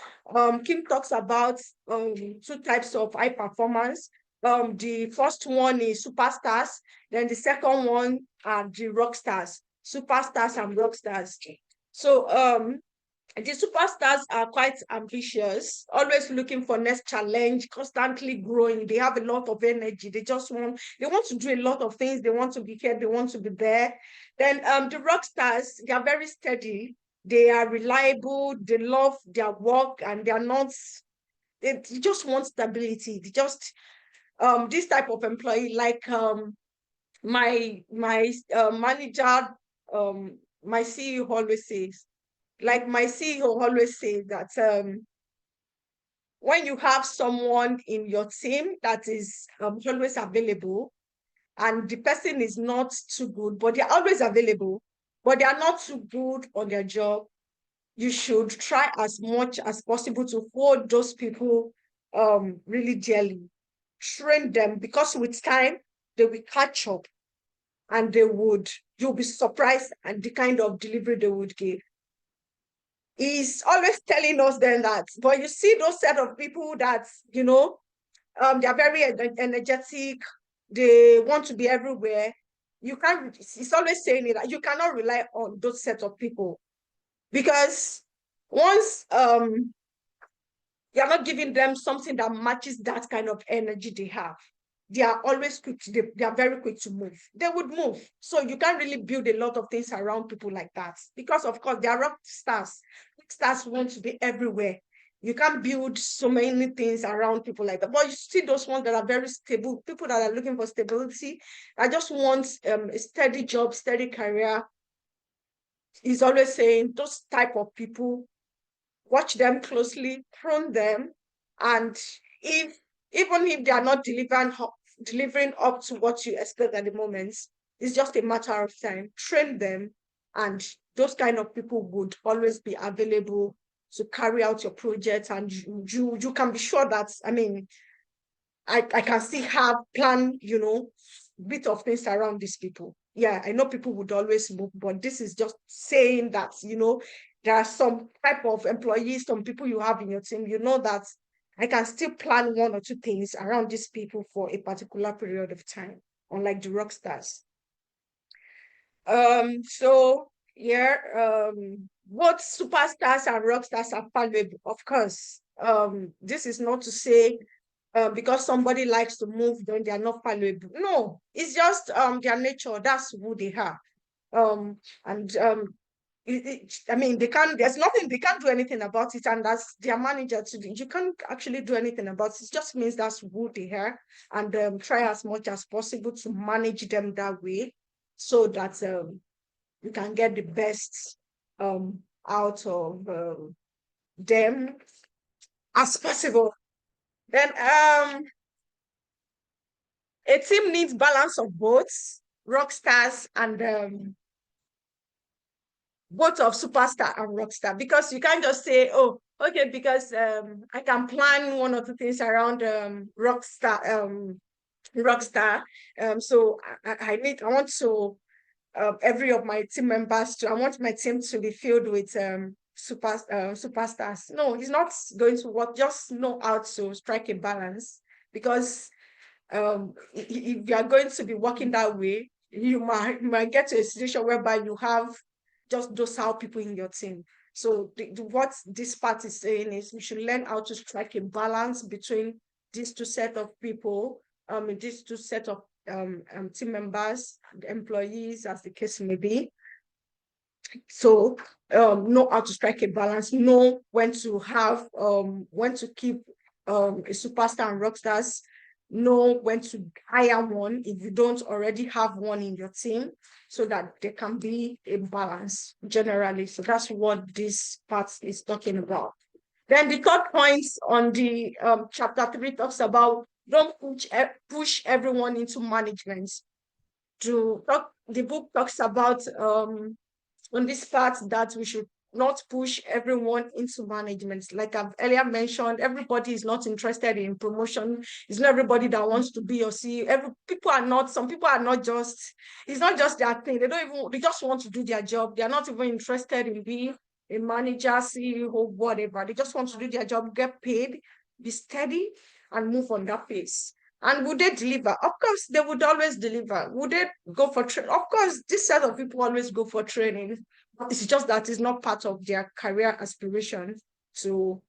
Kim talks about two types of high performance. The first one is superstars, then the second one are the rock stars, superstars and rock stars. So the superstars are quite ambitious, always looking for next challenge, constantly growing. They have a lot of energy. They want to do a lot of things. They want to be here. They want to be there. Then the rock stars, they are very steady. They are reliable. They love their work, and they just want stability. They just this type of employee, like my manager, my CEO always says, like my CEO always says that when you have someone in your team that is always available, and the person is not too good, but they're always available, but they are not too good on their job, you should try as much as possible to hold those people really dearly. Train them, because with time they will catch up, and you'll be surprised at the kind of delivery they would give. He's always telling us then that, but you see those set of people that, they're very energetic, they want to be everywhere. You can't, he's always saying it, that you cannot rely on those set of people, because once you're not giving them something that matches that kind of energy they have, they are always quick they are very quick to move. They would move. So you can't really build a lot of things around people like that, because of course they are rock stars. Rock stars want to be everywhere. You can't build so many things around people like that. But you see those ones that are very stable, people that are looking for stability. I just want a steady job, steady career. He's always saying those type of people, watch them closely, prune them, and if even if they are not delivering up to what you expect at the moment, it's just a matter of time. Train them, and those kind of people would always be available to carry out your project, and you can be sure that, I mean, I can still have plan, bit of things around these people. Yeah, I know people would always move, but this is just saying that, there are some type of employees, some people you have in your team, that I can still plan one or two things around these people for a particular period of time, unlike the rock stars. So yeah, both superstars and rock stars are valuable, of course. This is not to say because somebody likes to move, then they are not valuable. No, it's just their nature. That's who they are. And I mean, there's nothing, they can't do anything about it, and that's their manager to do. You can't actually do anything about it. It just means that's who they are, and try as much as possible to manage them that way, so that you can get the best out of them as possible. Then a team needs balance of both rock stars and both of superstar and rockstar, because you can't just say, oh, okay, because I can plan one or two things around rockstar. So I want to every of my team members to, I want my team to be filled with superstars. No, it's not going to work. Just know how to strike a balance, because if you are going to be working that way, you might get to a situation whereby you have just docile people in your team. So what this part is saying is we should learn how to strike a balance between these two set of people, these two set of team members, employees, as the case may be. So know how to strike a balance, know when to keep a superstar and rockstars, know when to hire one if you don't already have one in your team, so that there can be a balance generally. So that's what this part is talking about. Then the third point on the chapter 3 talks about don't push everyone into management. The book talks about on this part that we should not push everyone into management. Like I've earlier mentioned, everybody is not interested in promotion. It's not everybody that wants to be your CEO. Some people are not just, it's not just their thing. They just want to do their job. They're not even interested in being a manager, CEO, whatever. They just want to do their job, get paid, be steady, and move on that pace. And would they deliver? Of course, they would always deliver. Would they go for training? Of course, this set of people always go for training. It's just that it's not part of their career aspiration to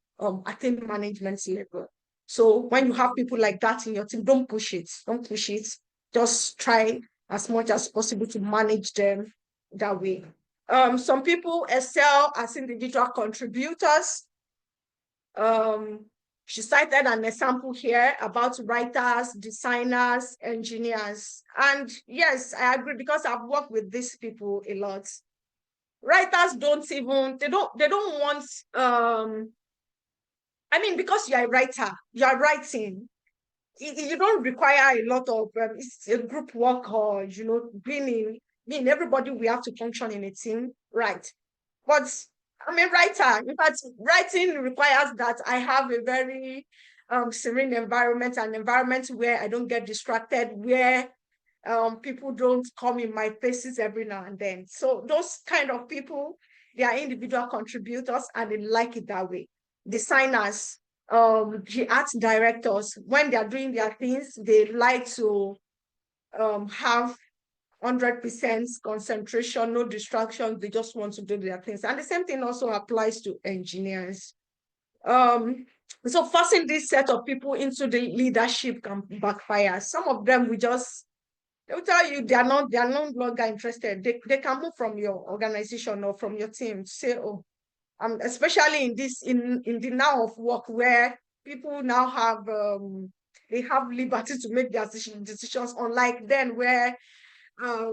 attain management level. So when you have people like that in your team, don't push it. Don't push it. Just try as much as possible to manage them that way. Some people excel as individual contributors. She cited an example here about writers, designers, engineers. And yes, I agree because I've worked with these people a lot. Writers they don't want, I mean, because you're a writer, you're writing, you don't require a lot of, it's a group work or, being in, everybody, we have to function in a team, right? But I'm a writer. In fact, writing requires that I have a very serene environment, an environment where I don't get distracted, where people don't come in my faces every now and then. So those kind of people, they are individual contributors and they like it that way. Designers, the art directors, when they are doing their things, they like to have 100% concentration, no distractions. They just want to do their things. And the same thing also applies to engineers. So forcing this set of people into the leadership can backfire. Some of them they will tell you they are no longer interested. They can move from your organization or from your team to say, oh, especially in the now of work where people now have they have liberty to make their decisions, unlike then where uh,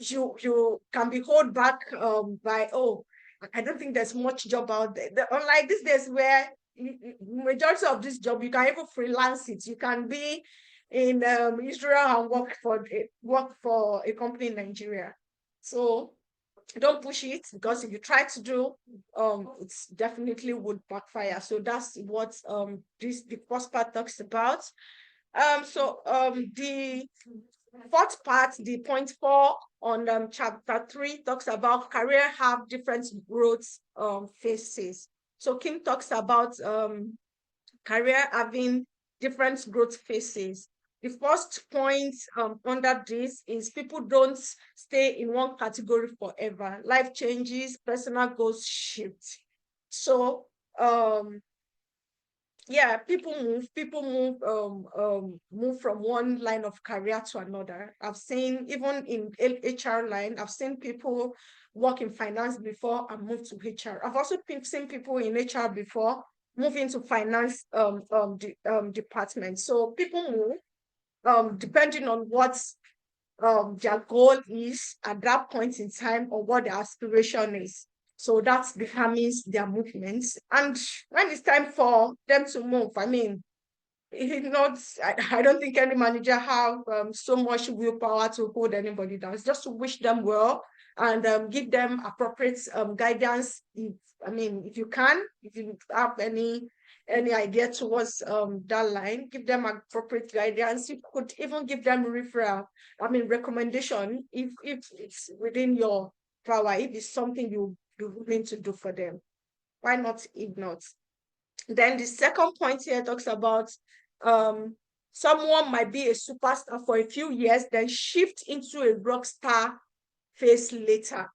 you can be held back by, oh, I don't think there's much job out there. Unlike these days where majority of this job you can even freelance it. You can be in Israel and work for a company in Nigeria. So don't push it, because if you try to do, it's definitely would backfire. So that's what the first part talks about. The fourth part, the point 4 on chapter 3, talks about career have different growth phases. So Kim talks about career having different growth phases. The first point under this is people don't stay in one category forever. Life changes, personal goals shift. So yeah, people move from one line of career to another. I've seen, even in HR line, I've seen people work in finance before and move to HR. I've also seen people in HR before move into finance department. So people move depending on what their goal is at that point in time, or what their aspiration is. So that determines their movements. And when it's time for them to move, I mean, it's not, I don't think any manager have so much willpower to hold anybody down. It's just to wish them well and give them appropriate guidance. If you can, if you have any idea towards that line, give them appropriate guidance. You could even give them recommendation if it's within your power, if it's something you're willing to do for them. Why not, if not? Then the second point here talks about someone might be a superstar for a few years, then shift into a rock star phase later.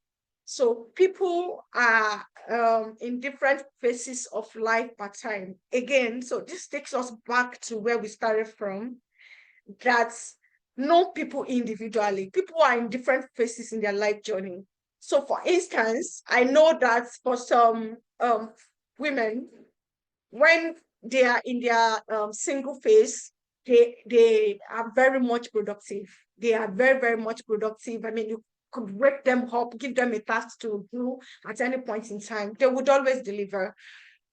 So people are in different phases of life at time. Again, so this takes us back to where we started from, that know people individually. People are in different phases in their life journey. So for instance, I know that for some women, when they are in their single phase, they are very much productive. They are very, very much productive. I mean, you could wake them up, give them a task to do at any point in time. They would always deliver.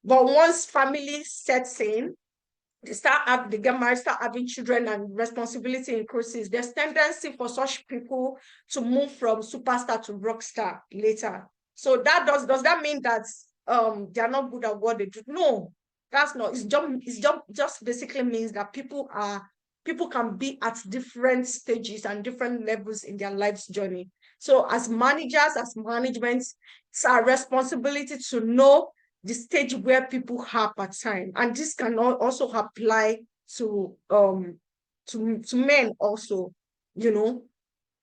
But once family sets in, they get married, start having children, and responsibility increases. There's tendency for such people to move from superstar to rock star later. So that does that mean that they're not good at what they do? No, that's not. Just basically means that people can be at different stages and different levels in their life's journey. So as managers, as management, it's our responsibility to know the stage where people have at time. And this can also apply to to men also,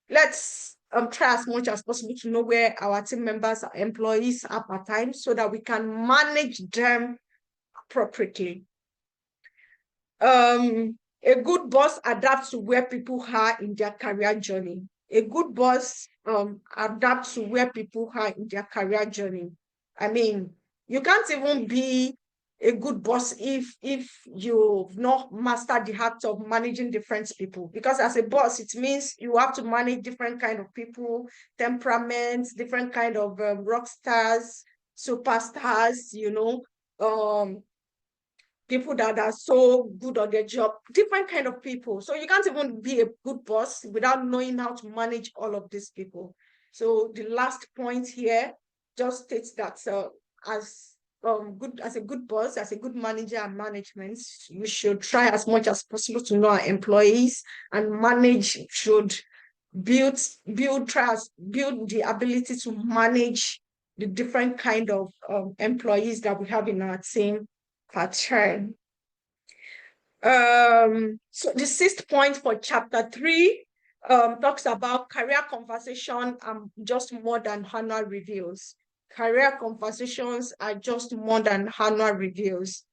let's try as much as possible to know where our team members, our employees are part-time so that we can manage them appropriately. A good boss adapts to where people are in their career journey. A good boss adapts to where people are in their career journey. I mean, you can't even be a good boss if you've not mastered the art of managing different people. Because as a boss, it means you have to manage different kind of people, temperaments, different kind of rock stars, superstars, people that are so good at their job, different kind of people. So you can't even be a good boss without knowing how to manage all of these people. So the last point here just states that as a good boss, as a good manager and management, you should try as much as possible to know our employees, and manage should build trust, build the ability to manage the different kind of employees that we have in our team per turn. So the sixth point for chapter 3 talks about career conversation and just more than annual reviews. Career conversations are just more than annual reviews.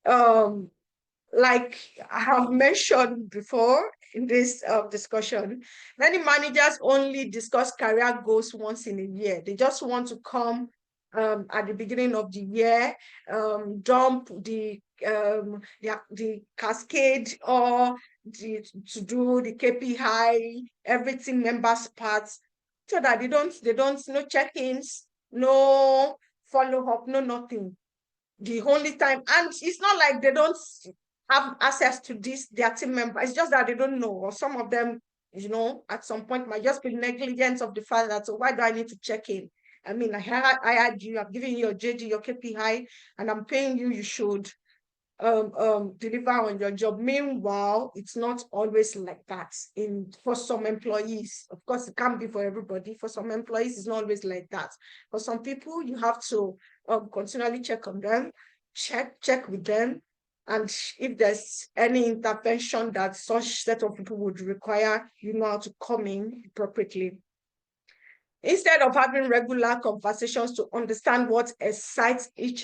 Like I have mentioned before in this discussion, many managers only discuss career goals once in a year. They just want to come at the beginning of the year, dump the cascade or to do the KPI, everything members parts, so that they don't no check-ins, no follow-up, no nothing. The only time, and it's not like they don't have access to this, their team member. It's just that they don't know, or some of them, at some point might just be negligent of the fact that, so why do I need to check in? I mean, I hired you, I've given you your JD, your KPI, and I'm paying you, you should deliver on your job. Meanwhile, it's not always like that for some employees. Of course, it can't be for everybody. For some employees, it's not always like that. For some people, you have to continually check on them, check with them, and if there's any intervention that such set of people would require, you know how to come in appropriately. Instead of having regular conversations to understand what excites each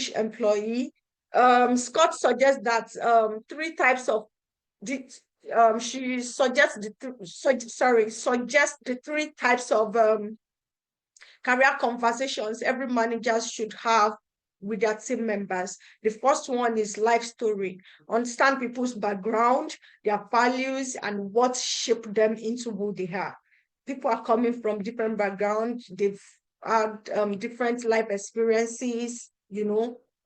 employee, Scott suggests that three types of she suggests the three types of career conversations every manager should have with their team members. The first one is life story. Understand people's background, their values, and what shaped them into who they are. People are coming from different backgrounds. They've had different life experiences,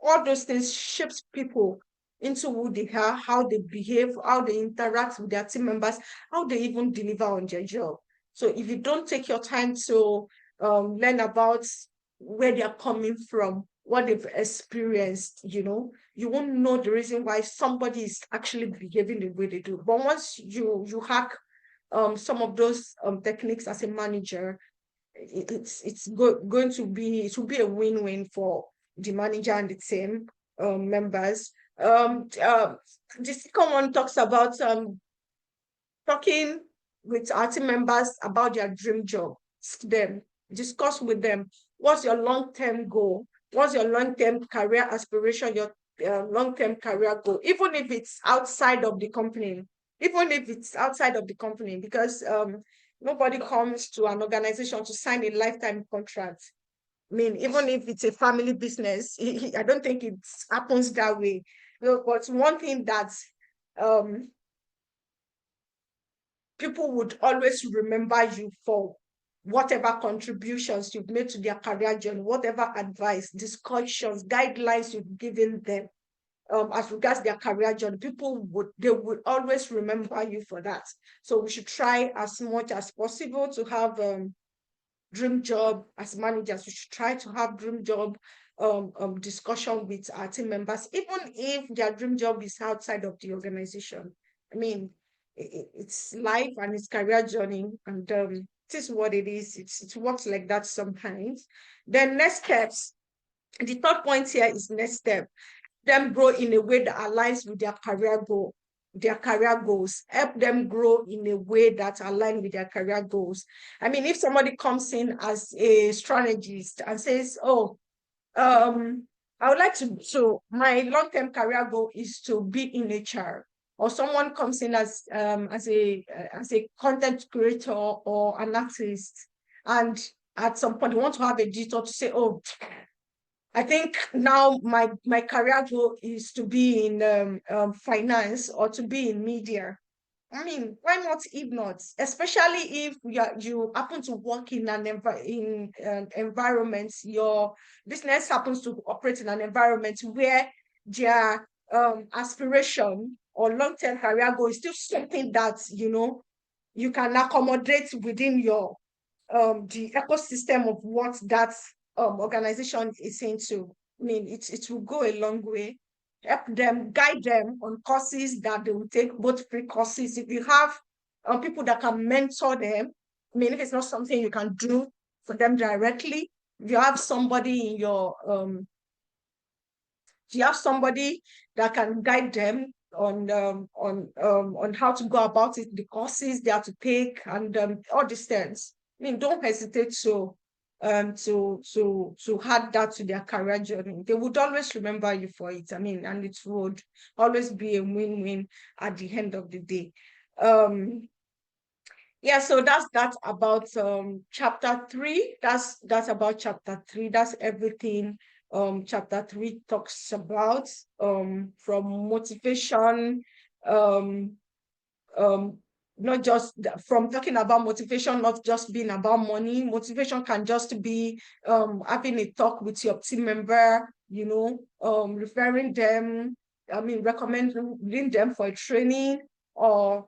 all those things shapes people into who they are, how they behave, how they interact with their team members, how they even deliver on their job. So if you don't take your time to learn about where they're coming from, what they've experienced, you won't know the reason why somebody is actually behaving the way they do. But once you hack some of those techniques as a manager, it will be a win-win for the manager and the team members. The second one talks about talking with our team members about their dream job. Discuss with them, what's your long-term goal? What's your long-term career aspiration, your long-term career goal, even if it's outside of the company, because nobody comes to an organization to sign a lifetime contract. I mean, even if it's a family business, I don't think it happens that way. But one thing that people would always remember you for whatever contributions you've made to their career journey, whatever advice, discussions, guidelines you've given them as regards their career journey. They would always remember you for that. So we should try as much as possible to have dream job as managers. We should try to have dream job discussion with our team members, even if their dream job is outside of the organization. I mean, it's life and it's career journey, and it is what it is. It works like that sometimes. Then next steps. The third point here is next step. Them grow in a way that aligns with their career goal. their career goals, help them grow in a way that align with their career goals. I mean, if somebody comes in as a strategist and says, oh, I would like to, so my long-term career goal is to be in HR, or someone comes in as a content creator or an artist, and at some point you want to have a detour to say, oh, I think now my career goal is to be in finance or to be in media. I mean, why not if not? Especially if you happen to work in an environment, your business happens to operate in an environment where their aspiration or long-term career goal is still something that you can accommodate within your the ecosystem of what that organization is into. I mean, it will go a long way. Help them, guide them on courses that they will take, both free courses. If you have people that can mentor them, I mean, if it's not something you can do for them directly, if you have somebody in your you have somebody that can guide them on how to go about it, the courses they have to take, and all these things. I mean, don't hesitate to add that to their career journey. They would always remember you for it. I mean, and it would always be a win-win at the end of the day. Yeah, so that's about chapter 3. That's about chapter 3. That's everything chapter 3 talks about, from motivation, um um not just from talking about motivation, not just being about money. Motivation can just be having a talk with your team member, referring them, I mean, recommending them for a training, or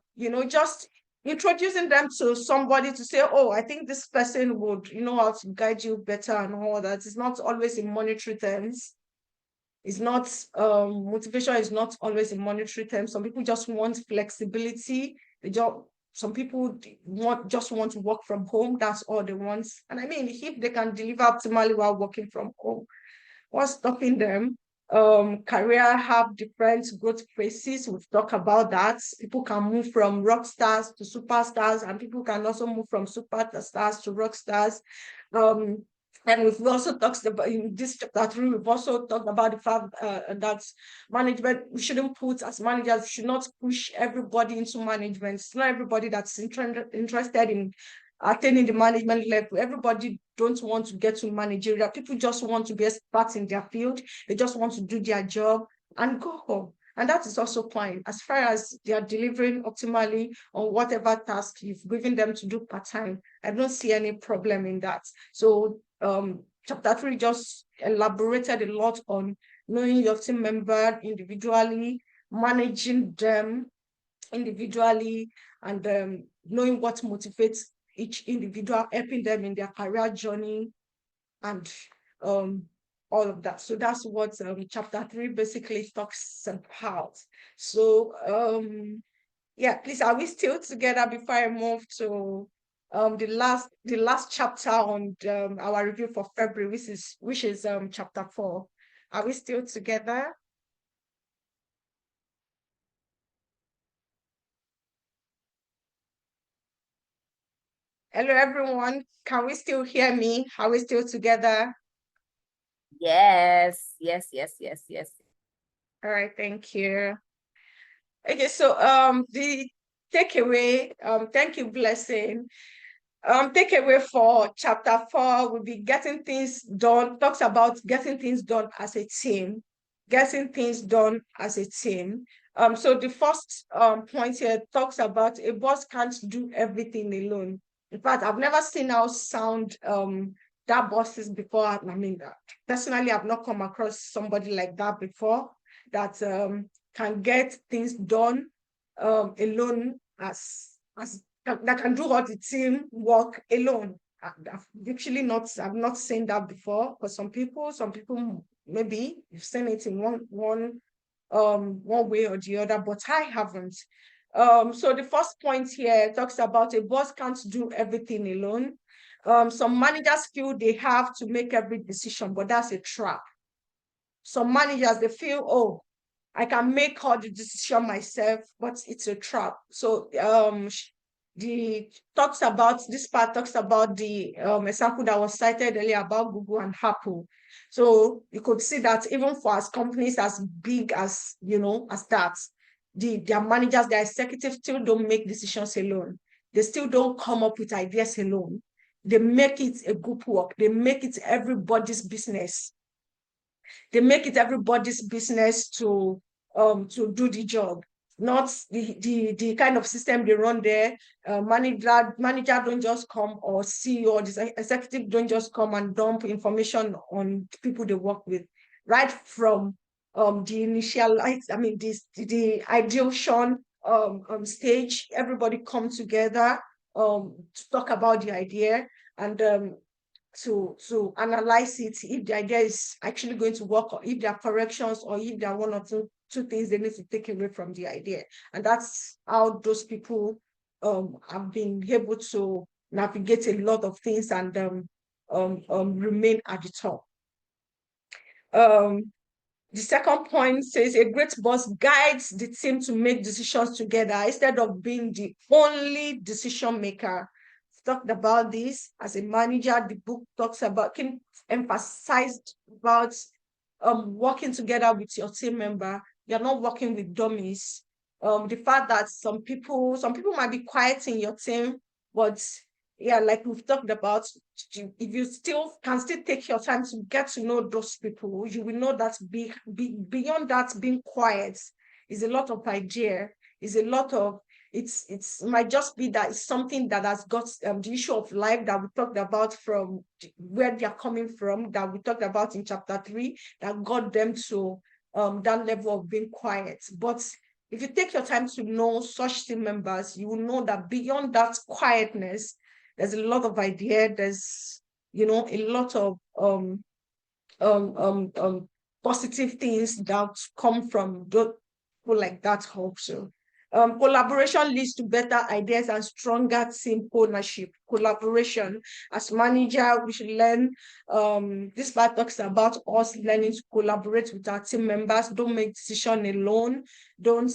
just introducing them to somebody to say, oh, I think this person would how to guide you better and all that. It's not always in monetary terms. It's not motivation is not always in monetary terms. Some people just want flexibility. Some people just want to work from home. That's all they want. And I mean, if they can deliver optimally while working from home, what's stopping them? Career have different growth phases. We've talked about that. People can move from rock stars to superstars, and people can also move from superstars to rock stars. And we've also talked about in this chapter 3, we've also talked about the fact that management, we shouldn't put as managers, we should not push everybody into management. It's not everybody that's interested in attaining the management level. Everybody don't want to get to managerial. People just want to be experts in their field. They just want to do their job and go home. And that is also fine, as far as they are delivering optimally on whatever task you've given them to do part-time. I don't see any problem in that. So chapter 3 just elaborated a lot on knowing your team member individually, managing them individually, and knowing what motivates each individual, helping them in their career journey, and all of that. So that's what chapter 3 basically talks about. So yeah, please, are we still together before I move to the last chapter on our review for February, which is chapter 4? Are we still together? Hello, everyone. Can we still hear me? Are we still together? Yes, yes, yes, yes, yes. All right, thank you. Okay, so the takeaway, thank you, Blessing. Takeaway for chapter 4 will be getting things done, talks about getting things done as a team, getting things done as a team. So the first point here talks about a boss can't do everything alone. In fact, I've never seen how sound that bosses before. I mean, personally, I've not come across somebody like that before, that can get things done alone, that can do all the team work alone. I've not seen that before. For some people maybe you've seen it in one way or the other, but I haven't. So the first point here talks about a boss can't do everything alone. Some managers feel they have to make every decision, but that's a trap. Some managers, they feel, oh, I can make all the decision myself, but it's a trap. So this part talks about the example that was cited earlier about Google and Apple. So you could see that even for as companies as big as as that, their managers, their executives still don't make decisions alone. They still don't come up with ideas alone. They make it a group work. They make it everybody's business. They make it everybody's business to do the job, not the kind of system they run there. Manager don't just come, or CEO or the executive don't just come and dump information on people they work with. Right from the initial, I mean, the ideation stage, everybody come together to talk about the idea, and to analyze it, if the idea is actually going to work, or if there are corrections, or if there are one or two things they need to take away from the idea. And that's how those people have been able to navigate a lot of things and remain at the top. The second point says a great boss guides the team to make decisions together instead of being the only decision maker. Talked about this as a manager. The book talks about, can emphasized about working together with your team member. You're not working with dummies. The fact that some people might be quiet in your team, but yeah, like we've talked about, if you can still take your time to get to know those people, you will know that beyond that being quiet is a lot of idea, is a lot of, it's might just be that it's something that has got the issue of life that we talked about, from where they are coming from, that we talked about in chapter 3, that got them to that level of being quiet. But if you take your time to know such team members, you will know that beyond that quietness, there's a lot of idea. There's a lot of positive things that come from those people like that also. Collaboration leads to better ideas and stronger team ownership. Collaboration, as manager, we should learn. This part talks about us learning to collaborate with our team members. Don't make decision alone. Don't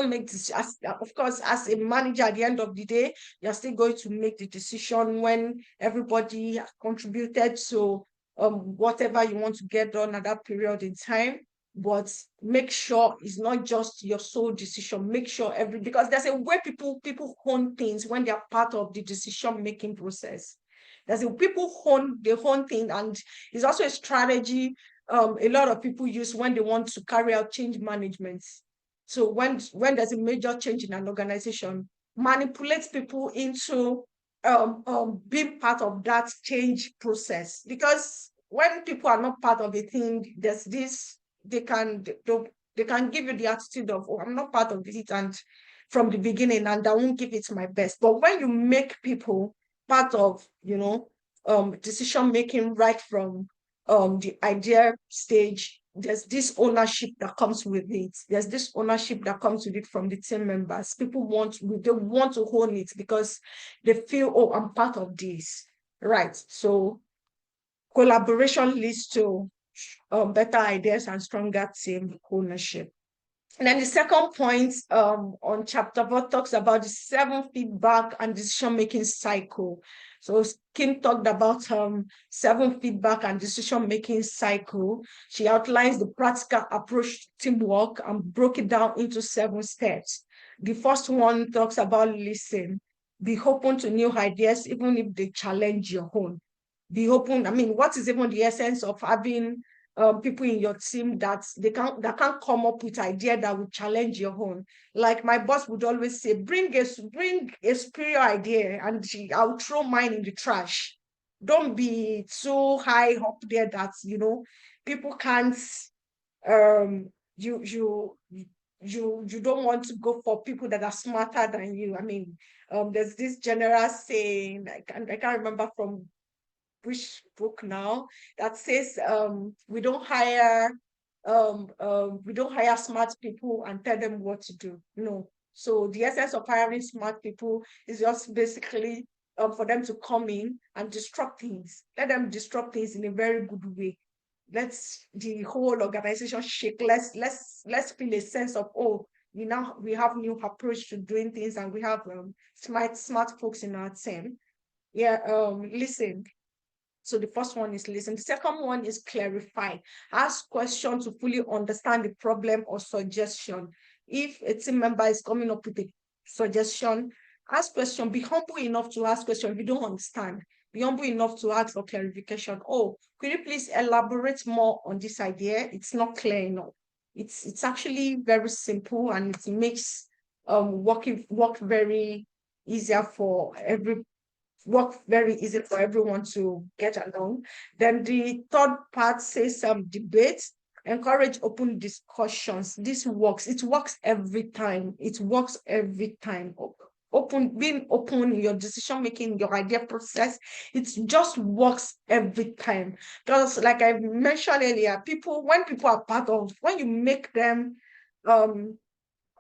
make this. Of course, as a manager, at the end of the day, you're still going to make the decision when everybody has contributed to whatever you want to get done at that period in time. But make sure it's not just your sole decision. Make sure because there's a way people hone things when they're part of the decision making process. There's a people hone thing, and it's also a strategy a lot of people use when they want to carry out change management. So when there's a major change in an organization, manipulate people into being part of that change process. Because when people are not part of a thing, there's this, they can give you the attitude of, oh, I'm not part of it, and from the beginning, and I won't give it my best. But when you make people part of decision making right from the idea stage, there's this ownership that comes with it. There's this ownership that comes with it from the team members. People want to own it because they feel, oh, I'm part of this. Right. So collaboration leads to better ideas and stronger team ownership. And then the second point on chapter 4 talks about the 7 feedback and decision-making cycle. So Kim talked about 7 feedback and decision-making cycle. She outlines the practical approach to teamwork and broke it down into 7 steps. The first one talks about listen. Be open to new ideas, even if they challenge your own. Be open. I mean, what is even the essence of having people in your team that can't come up with idea that will challenge your own? Like my boss would always say, bring a superior idea, and I'll throw mine in the trash. Don't be so high up there that people can't you don't want to go for people that are smarter than you. I mean, there's this general saying, I can't remember from which book now, that says we don't hire smart people and tell them what to do. No. So the essence of hiring smart people is just basically for them to come in and disrupt things. Let them disrupt things in a very good way. let's the whole organization shake. Let's feel a sense of, oh, we have new approach to doing things, and we have smart folks in our team. Yeah, listen. So the first one is listen. The second one is clarify. Ask questions to fully understand the problem or suggestion. If a team member is coming up with a suggestion, ask question. Be humble enough to ask question if you don't understand. Be humble enough to ask for clarification. Oh, could you please elaborate more on this idea? It's not clear enough. It's actually very simple, and it makes work very easier for everyone to get along. Then the third part says some debates, encourage open discussions. This works. It works every time. It works every time. Being open in your decision making, your idea process, it just works every time. Because like I mentioned earlier, when people are when you make them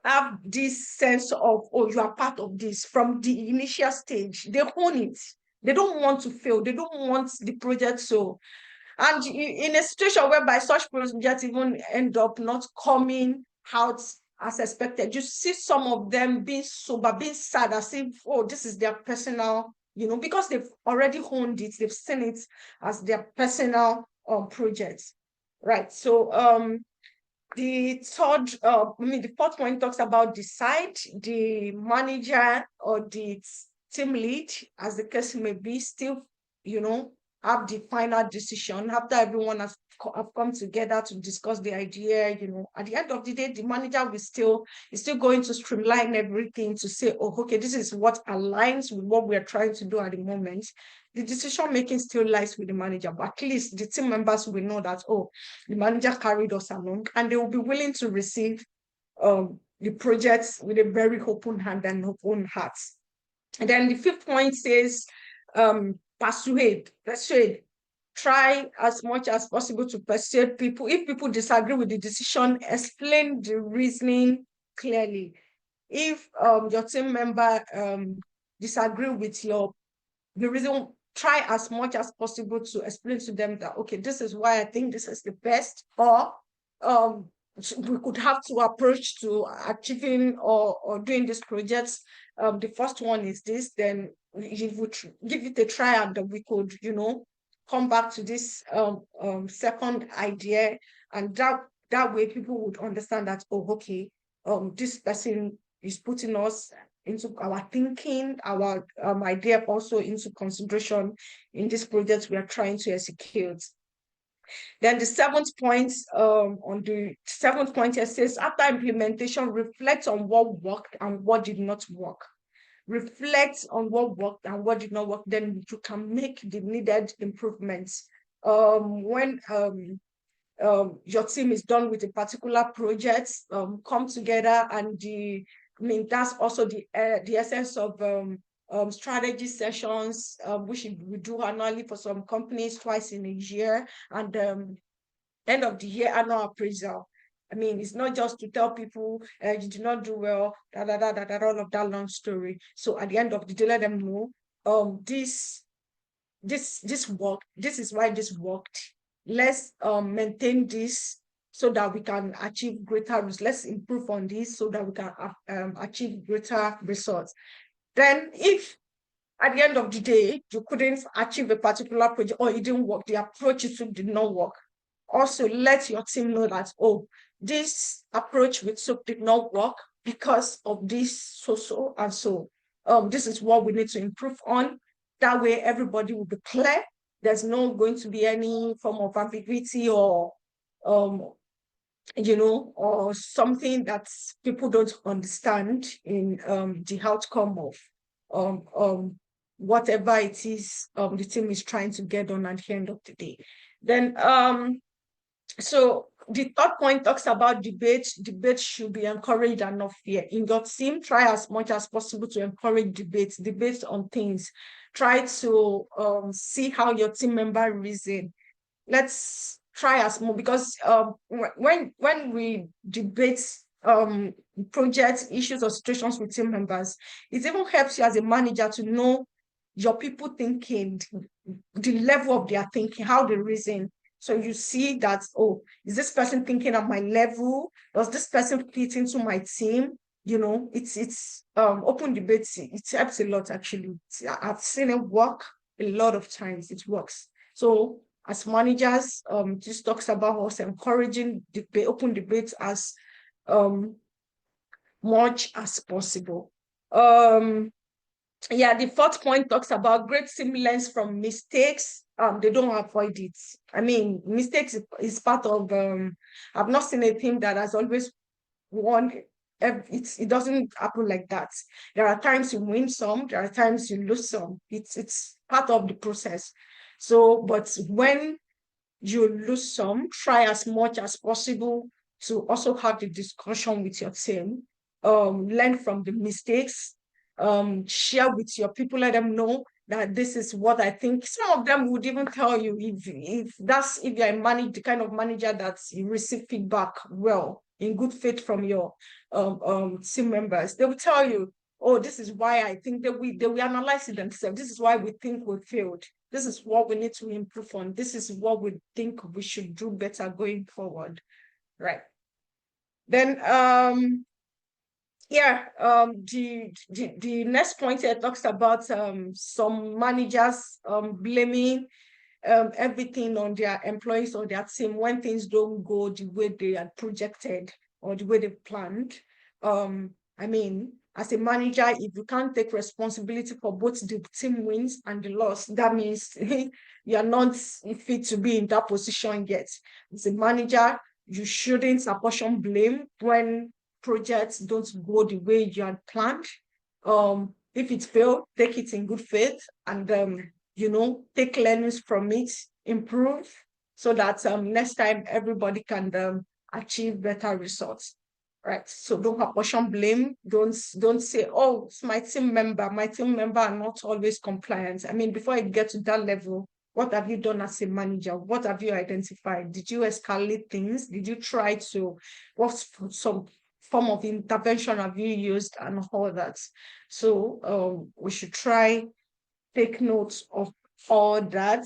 have this sense of, oh, you are part of this from the initial stage, they own it. They don't want to fail. They don't want the project to. And in a situation whereby such projects even end up not coming out as expected, you see some of them being sober, being sad, as if, oh, this is their personal, because they've already honed it, they've seen it as their personal project. Right. So the fourth point talks about decide. The manager or the team lead, as the case may be, still, have the final decision after everyone have come together to discuss the idea. At the end of the day, the manager is still going to streamline everything to say, oh, okay, this is what aligns with what we're trying to do at the moment. The decision making still lies with the manager, but at least the team members will know that, oh, the manager carried us along, and they will be willing to receive the projects with a very open hand and open heart. And then the fifth point says persuade. Try as much as possible to persuade people. If people disagree with the decision, explain the reasoning clearly. If your team member disagree with the reason, try as much as possible to explain to them that, okay, this is why I think this is the best, or we could have to approach to achieving or doing this project. The first one is this, then you would give it a try, and we could, come back to this second idea, and that way people would understand that, oh, okay, this person is putting us into our thinking, our idea also into consideration in this project we are trying to execute. Then the seventh point, it says, after implementation, reflect on what worked and what did not work. Reflect on what worked and what did not work, then you can make the needed improvements. When your team is done with a particular project, come together, and that's also the essence of strategy sessions, which we do annually for some companies, twice in a year, and end of the year annual appraisal. It's not just to tell people you did not do well, all of that long story. So at the end of the day, let them know this worked. This is why this worked. Let's maintain this so that we can achieve greater results. Let's improve on this so that we can achieve greater results. Then if at the end of the day you couldn't achieve a particular project, or it didn't work, the approach you took did not work, also let your team know that, oh, this approach with SOAP did not work because of this, so and so. This is what we need to improve on. That way everybody will be clear. There's not going to be any form of ambiguity or or something that people don't understand in the outcome of whatever it is the team is trying to get on at the end of the day. Then so the third point talks about debate. Debate should be encouraged and not fear. In your team, try as much as possible to encourage debates on things. Try to see how your team member reason. Let's try as more, because when we debate project issues or situations with team members, it even helps you as a manager to know your people thinking, the level of their thinking, how they reason. So you see that, oh, is this person thinking at my level? Does this person fit into my team? You know, it's open debate. It helps a lot, actually. I've seen it work a lot of times. It works. So as managers, this talks about us encouraging the open debate as much as possible. Yeah, the fourth point talks about great team learns from mistakes. They don't avoid it. I mean, mistakes is part of I've not seen a team that has always won. It doesn't happen like that. There are times you win some, there are times you lose some. It's part of the process. So, but when you lose some, try as much as possible to also have the discussion with your team, learn from the mistakes, share with your people, let them know that this is what I think. Some of them would even tell you if you're the kind of manager that you receive feedback well, in good faith from your team members, they will tell you, oh, this is why I think that they will analyze it themselves. This is why we think we failed. This is what we need to improve on. This is what we think we should do better going forward. Right. Then yeah, the next point here talks about some managers blaming everything on their employees or their team when things don't go the way they had projected or the way they planned. I mean, as a manager, if you can't take responsibility for both the team wins and the loss, that means you're not fit to be in that position yet. As a manager, you shouldn't apportion blame when projects don't go the way you had planned. If it failed, take it in good faith and take learnings from it, improve, so that next time everybody can achieve better results. Right. So don't apportion blame. Don't say, oh, it's my team member. My team member are not always compliant. I mean, before you get to that level, what have you done as a manager? What have you identified? Did you escalate things? Did you try to, what some form of intervention have you used and all that? So we should try take notes of all that.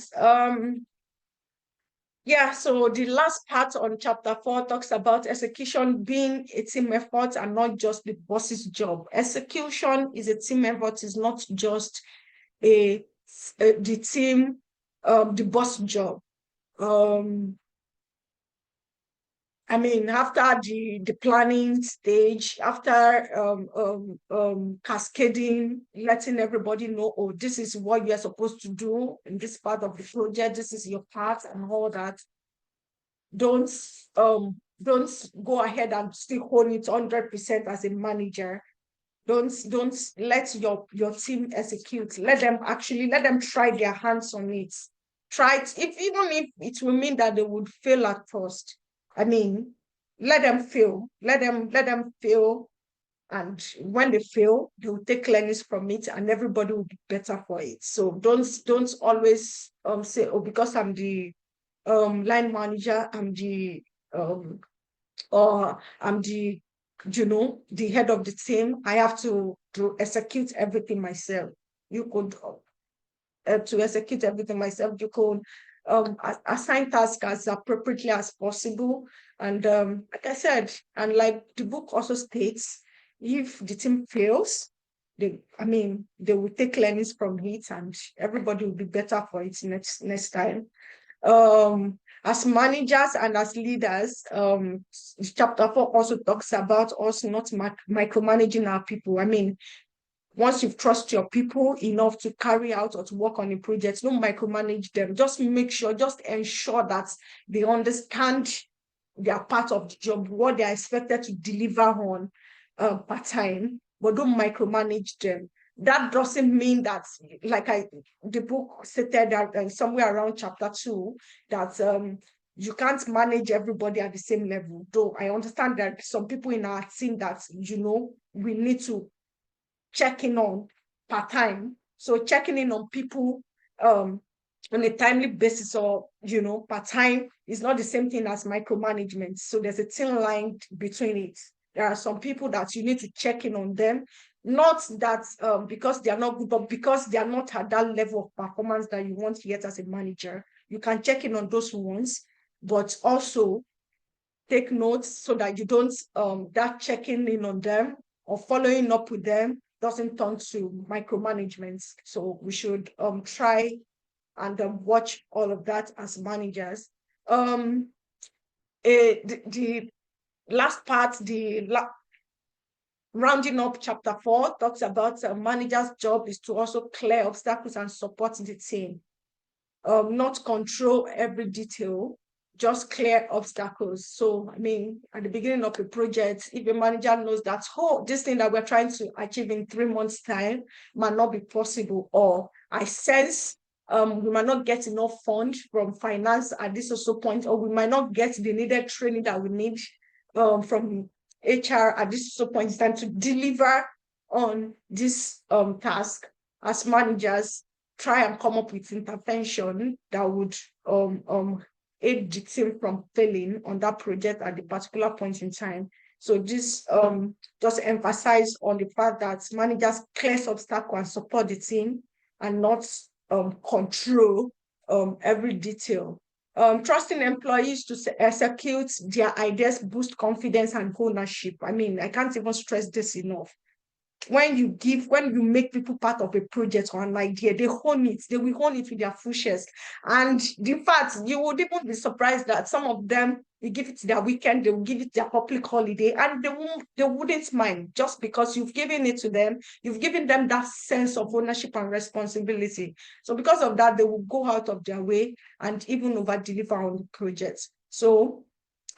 Yeah, so the last part on chapter 4 talks about execution being a team effort and not just the boss's job. Execution is a team effort, is not just the team, the boss job. I mean, after the planning stage, after cascading, letting everybody know, oh, this is what you're supposed to do in this part of the project, this is your part and all that. Don't go ahead and still hold it 100% as a manager. Don't let your team execute. Let them try their hands on it. Try it, even if it will mean that they would fail at first. I mean, let them fail. Let them fail. And when they fail, they will take learnings from it and everybody will be better for it. So don't always say, oh, because I'm the line manager, or I'm the head of the team, I have to execute everything myself. You could to execute everything myself, you could assign tasks as appropriately as possible. And like I said, and like the book also states, if the team fails, they will take learnings from it and everybody will be better for it next time. As managers and as leaders, chapter 4 also talks about us not micromanaging our people. I mean, once you've trust your people enough to carry out or to work on a project, don't micromanage them. Just ensure that they understand their part of the job, what they're expected to deliver on part time, but don't micromanage them. That doesn't mean that, the book stated that somewhere around chapter 2, that you can't manage everybody at the same level. Though I understand that some people in our team that, we need to check in on part time. So checking in on people on a timely basis or, part time is not the same thing as micromanagement. So there's a thin line between it. There are some people that you need to check in on them, not that because they are not good, but because they are not at that level of performance that you want yet as a manager. you can check in on those ones, but also take notes so that you don't that checking in on them or following up with them doesn't turn to micromanagement. So we should try and watch all of that as managers. The last part, rounding up chapter 4, talks about a manager's job is to also clear obstacles and support the team. Not control every detail, just clear obstacles. So, I mean, at the beginning of a project, if a manager knows that, oh, this thing that we're trying to achieve in 3 months' time might not be possible, or I sense we might not get enough funds from finance at this also point, or we might not get the needed training that we need from HR at this also point in time to deliver on this task. As managers, try and come up with intervention that would aid the team from failing on that project at the particular point in time. So this just emphasize on the fact that managers clear obstacles and support the team and not control every detail. Trusting employees to execute their ideas boost confidence and ownership. I mean, I can't even stress this enough. When you make people part of a project or an idea, they will hone it with their full chest. And in fact, you would even be surprised that some of them, you give it their weekend, they will give it their public holiday, and they wouldn't mind, just because you've given it to them, you've given them that sense of ownership and responsibility. So because of that, they will go out of their way and even over deliver on the project. So,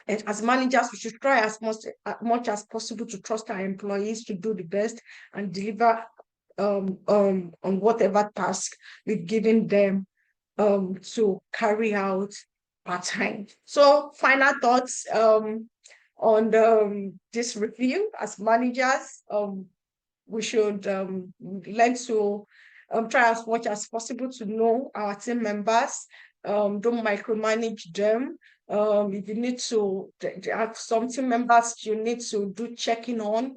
and as managers, we should try as much as possible to trust our employees to do the best and deliver on whatever task we've given them to carry out part-time. So final thoughts on this review. As managers, we should learn to try as much as possible to know our team members. Don't micromanage them. If you need to, there are some team members you need to do checking on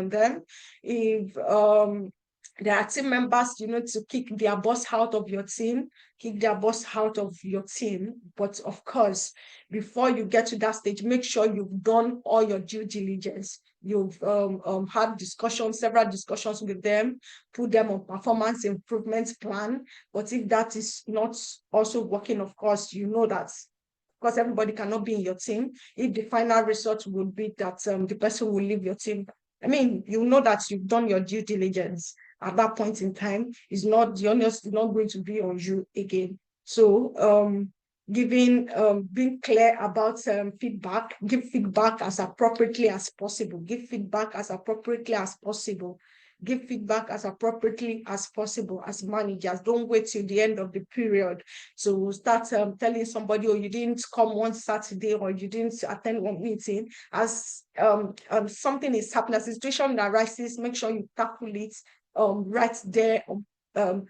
them. If there are team members you need to kick their boss out of your team, But of course, before you get to that stage, make sure you've done all your due diligence. You've had several discussions with them, put them on performance improvement plan. But if that is not also working, of course, you know that, because everybody cannot be in your team. If the final result would be that the person will leave your team, I mean, you know that you've done your due diligence. At that point in time, the onus is not going to be on you again. So being clear about feedback, give feedback as appropriately as possible. Give feedback as appropriately as possible as managers. Don't wait till the end of the period to start telling somebody, oh, you didn't come one Saturday, or you didn't attend one meeting. As something is happening, a situation that arises, make sure you tackle it right there, so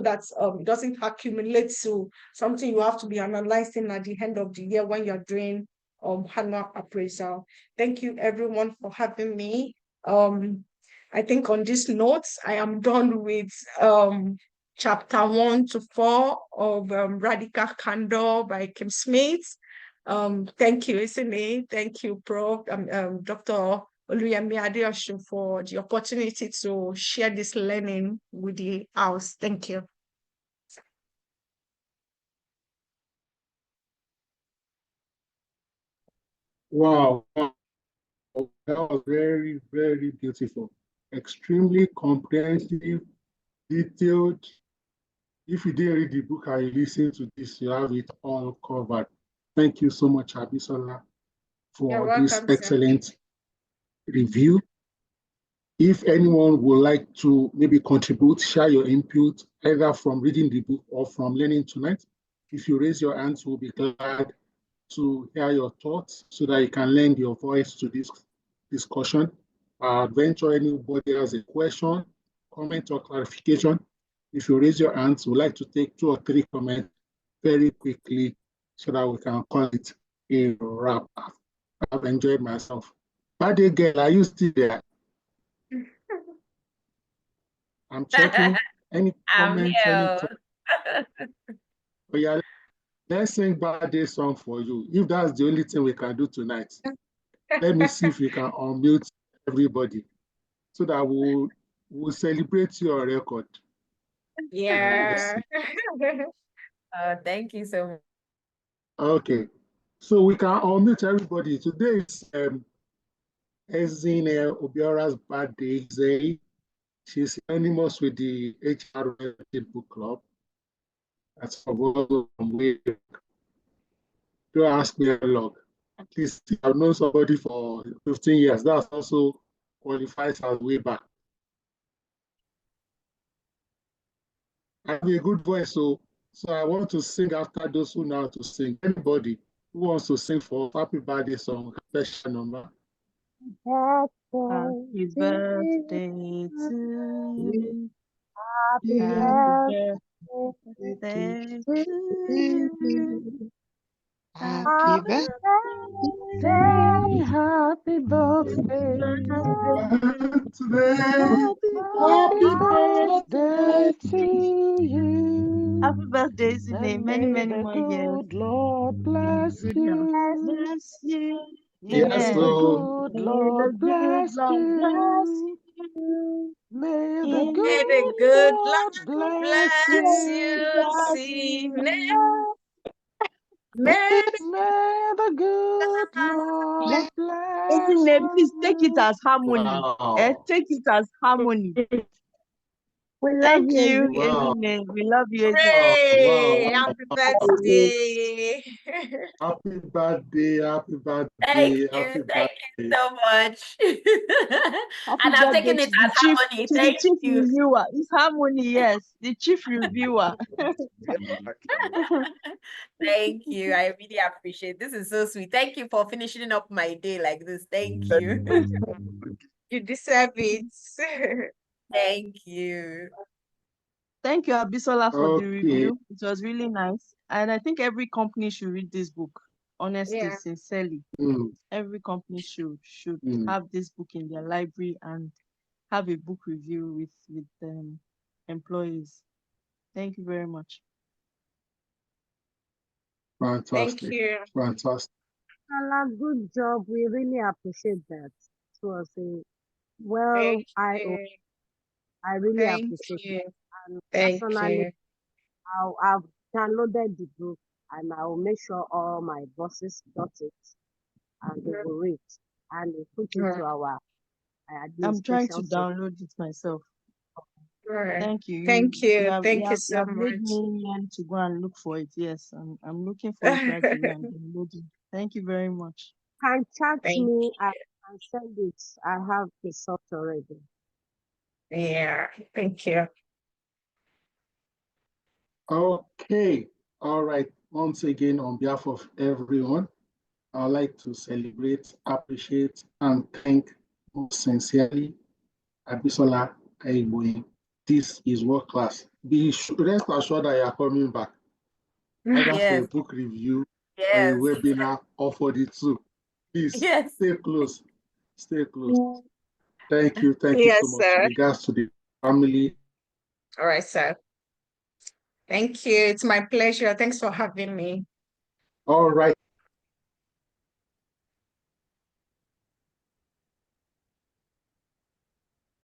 that it doesn't accumulate to something you have to be analyzing at the end of the year when you're doing annual appraisal. Thank you everyone for having me. I think on this note, I am done with chapter 1 to 4 of Radical Candor by Kim Smith. Thank you, Isine. Thank you, Prof. Dr. Oluyemi Adeosun, for the opportunity to share this learning with the house. Thank you. Wow, that was very, very beautiful. Extremely comprehensive, detailed. If you didn't read the book and you listen to this, you have it all covered. Thank you so much, Abisola, for this excellent review. If anyone would like to maybe contribute, share your input, either from reading the book or from learning tonight, if you raise your hands, we'll be glad to hear your thoughts so that you can lend your voice to this discussion. Venture, anybody has a question, comment, or clarification, if you raise your hands, we'd like to take 2 or 3 comments very quickly so that we can call it a wrap up. I've enjoyed myself. Bade girl, are you still there? I'm checking. Any I'm comments? here. Oh, yeah. let's sing birthday song for you. If that's the only thing we can do tonight, let me see if we can unmute everybody so that we'll celebrate your record. Let's Yeah. see. Thank you so much. Okay, so we can unmute everybody. Today is Ezine Obiора's birthday. She's anonymous with the HR Book Club. That's for way. Don't ask me how long. At least I've known somebody for 15 years. That's also qualifies as way back. I have a good voice, so I want to sing after those who know how to sing. Anybody who wants to sing for happy birthday song, special number. Happy birthday to you. Happy Happy birthday birthday to to you. you. Happy Happy birthday. happy birthday. Happy Happy birthday. birthday to Happy you. birthday, Zine. And Many, may many the more years. good Lord May bless God you. bless you. Yes, May the Amen. so good May the Lord good bless Lord bless you. you. May the May the good Amen. good Lord Lord bless bless you. you, Sine. May the May the good Lord Isn't bless it? Please take it you. as harmony. wow. Take it as harmony. We love Thank you, you, Ezine. Wow. Ezine. We love you, Ezine. Hooray! Wow. Happy birthday. Happy birthday, happy Thank birthday, you. happy Thank you birthday. so much. Happy And I've birthday taken it to the as chief, harmony. to the Thank chief you. reviewer. It's harmony, yes. The chief reviewer. Thank you. I really appreciate it. This is so sweet. Thank you for finishing up my day like this. Thank you. You deserve it. Thank you. Thank you, Abisola, for the Okay. review. It was really nice. And I think every company should read this book. Honestly, Yeah. sincerely. Mm, Every company should mm. have this book in their library and have a book review with employees. Thank you very much. Thank Fantastic. you. Fantastic. Lala, good job. We really appreciate that. It was a well, Thank I you. really Thank appreciate it. you. And Thank personally, you. I've downloaded the book and I will make sure all my bosses got it and they will read and we put it to our I'm trying to administration. So download it myself. Right. Thank you. Thank You you. have you Thank you have you so have made much. me learn to go and look for it. Yes, I'm looking for it right away and downloading. Thank you very much. can chat Thank me and send it. I have the soft already. Yeah. Thank you. Okay. All right. Once again, on behalf of everyone, I'd like to celebrate, appreciate, and thank most sincerely Abisola Aiboyin. This is world class. Rest assured that you are coming back, either for a Yes. book review or a Yes. webinar or for the two. Please Yes. stay close. Stay close. Thank you. Thank you so Yes, much. sir. Regards to the family. All right, sir. Thank you. It's my pleasure. Thanks for having me. All right.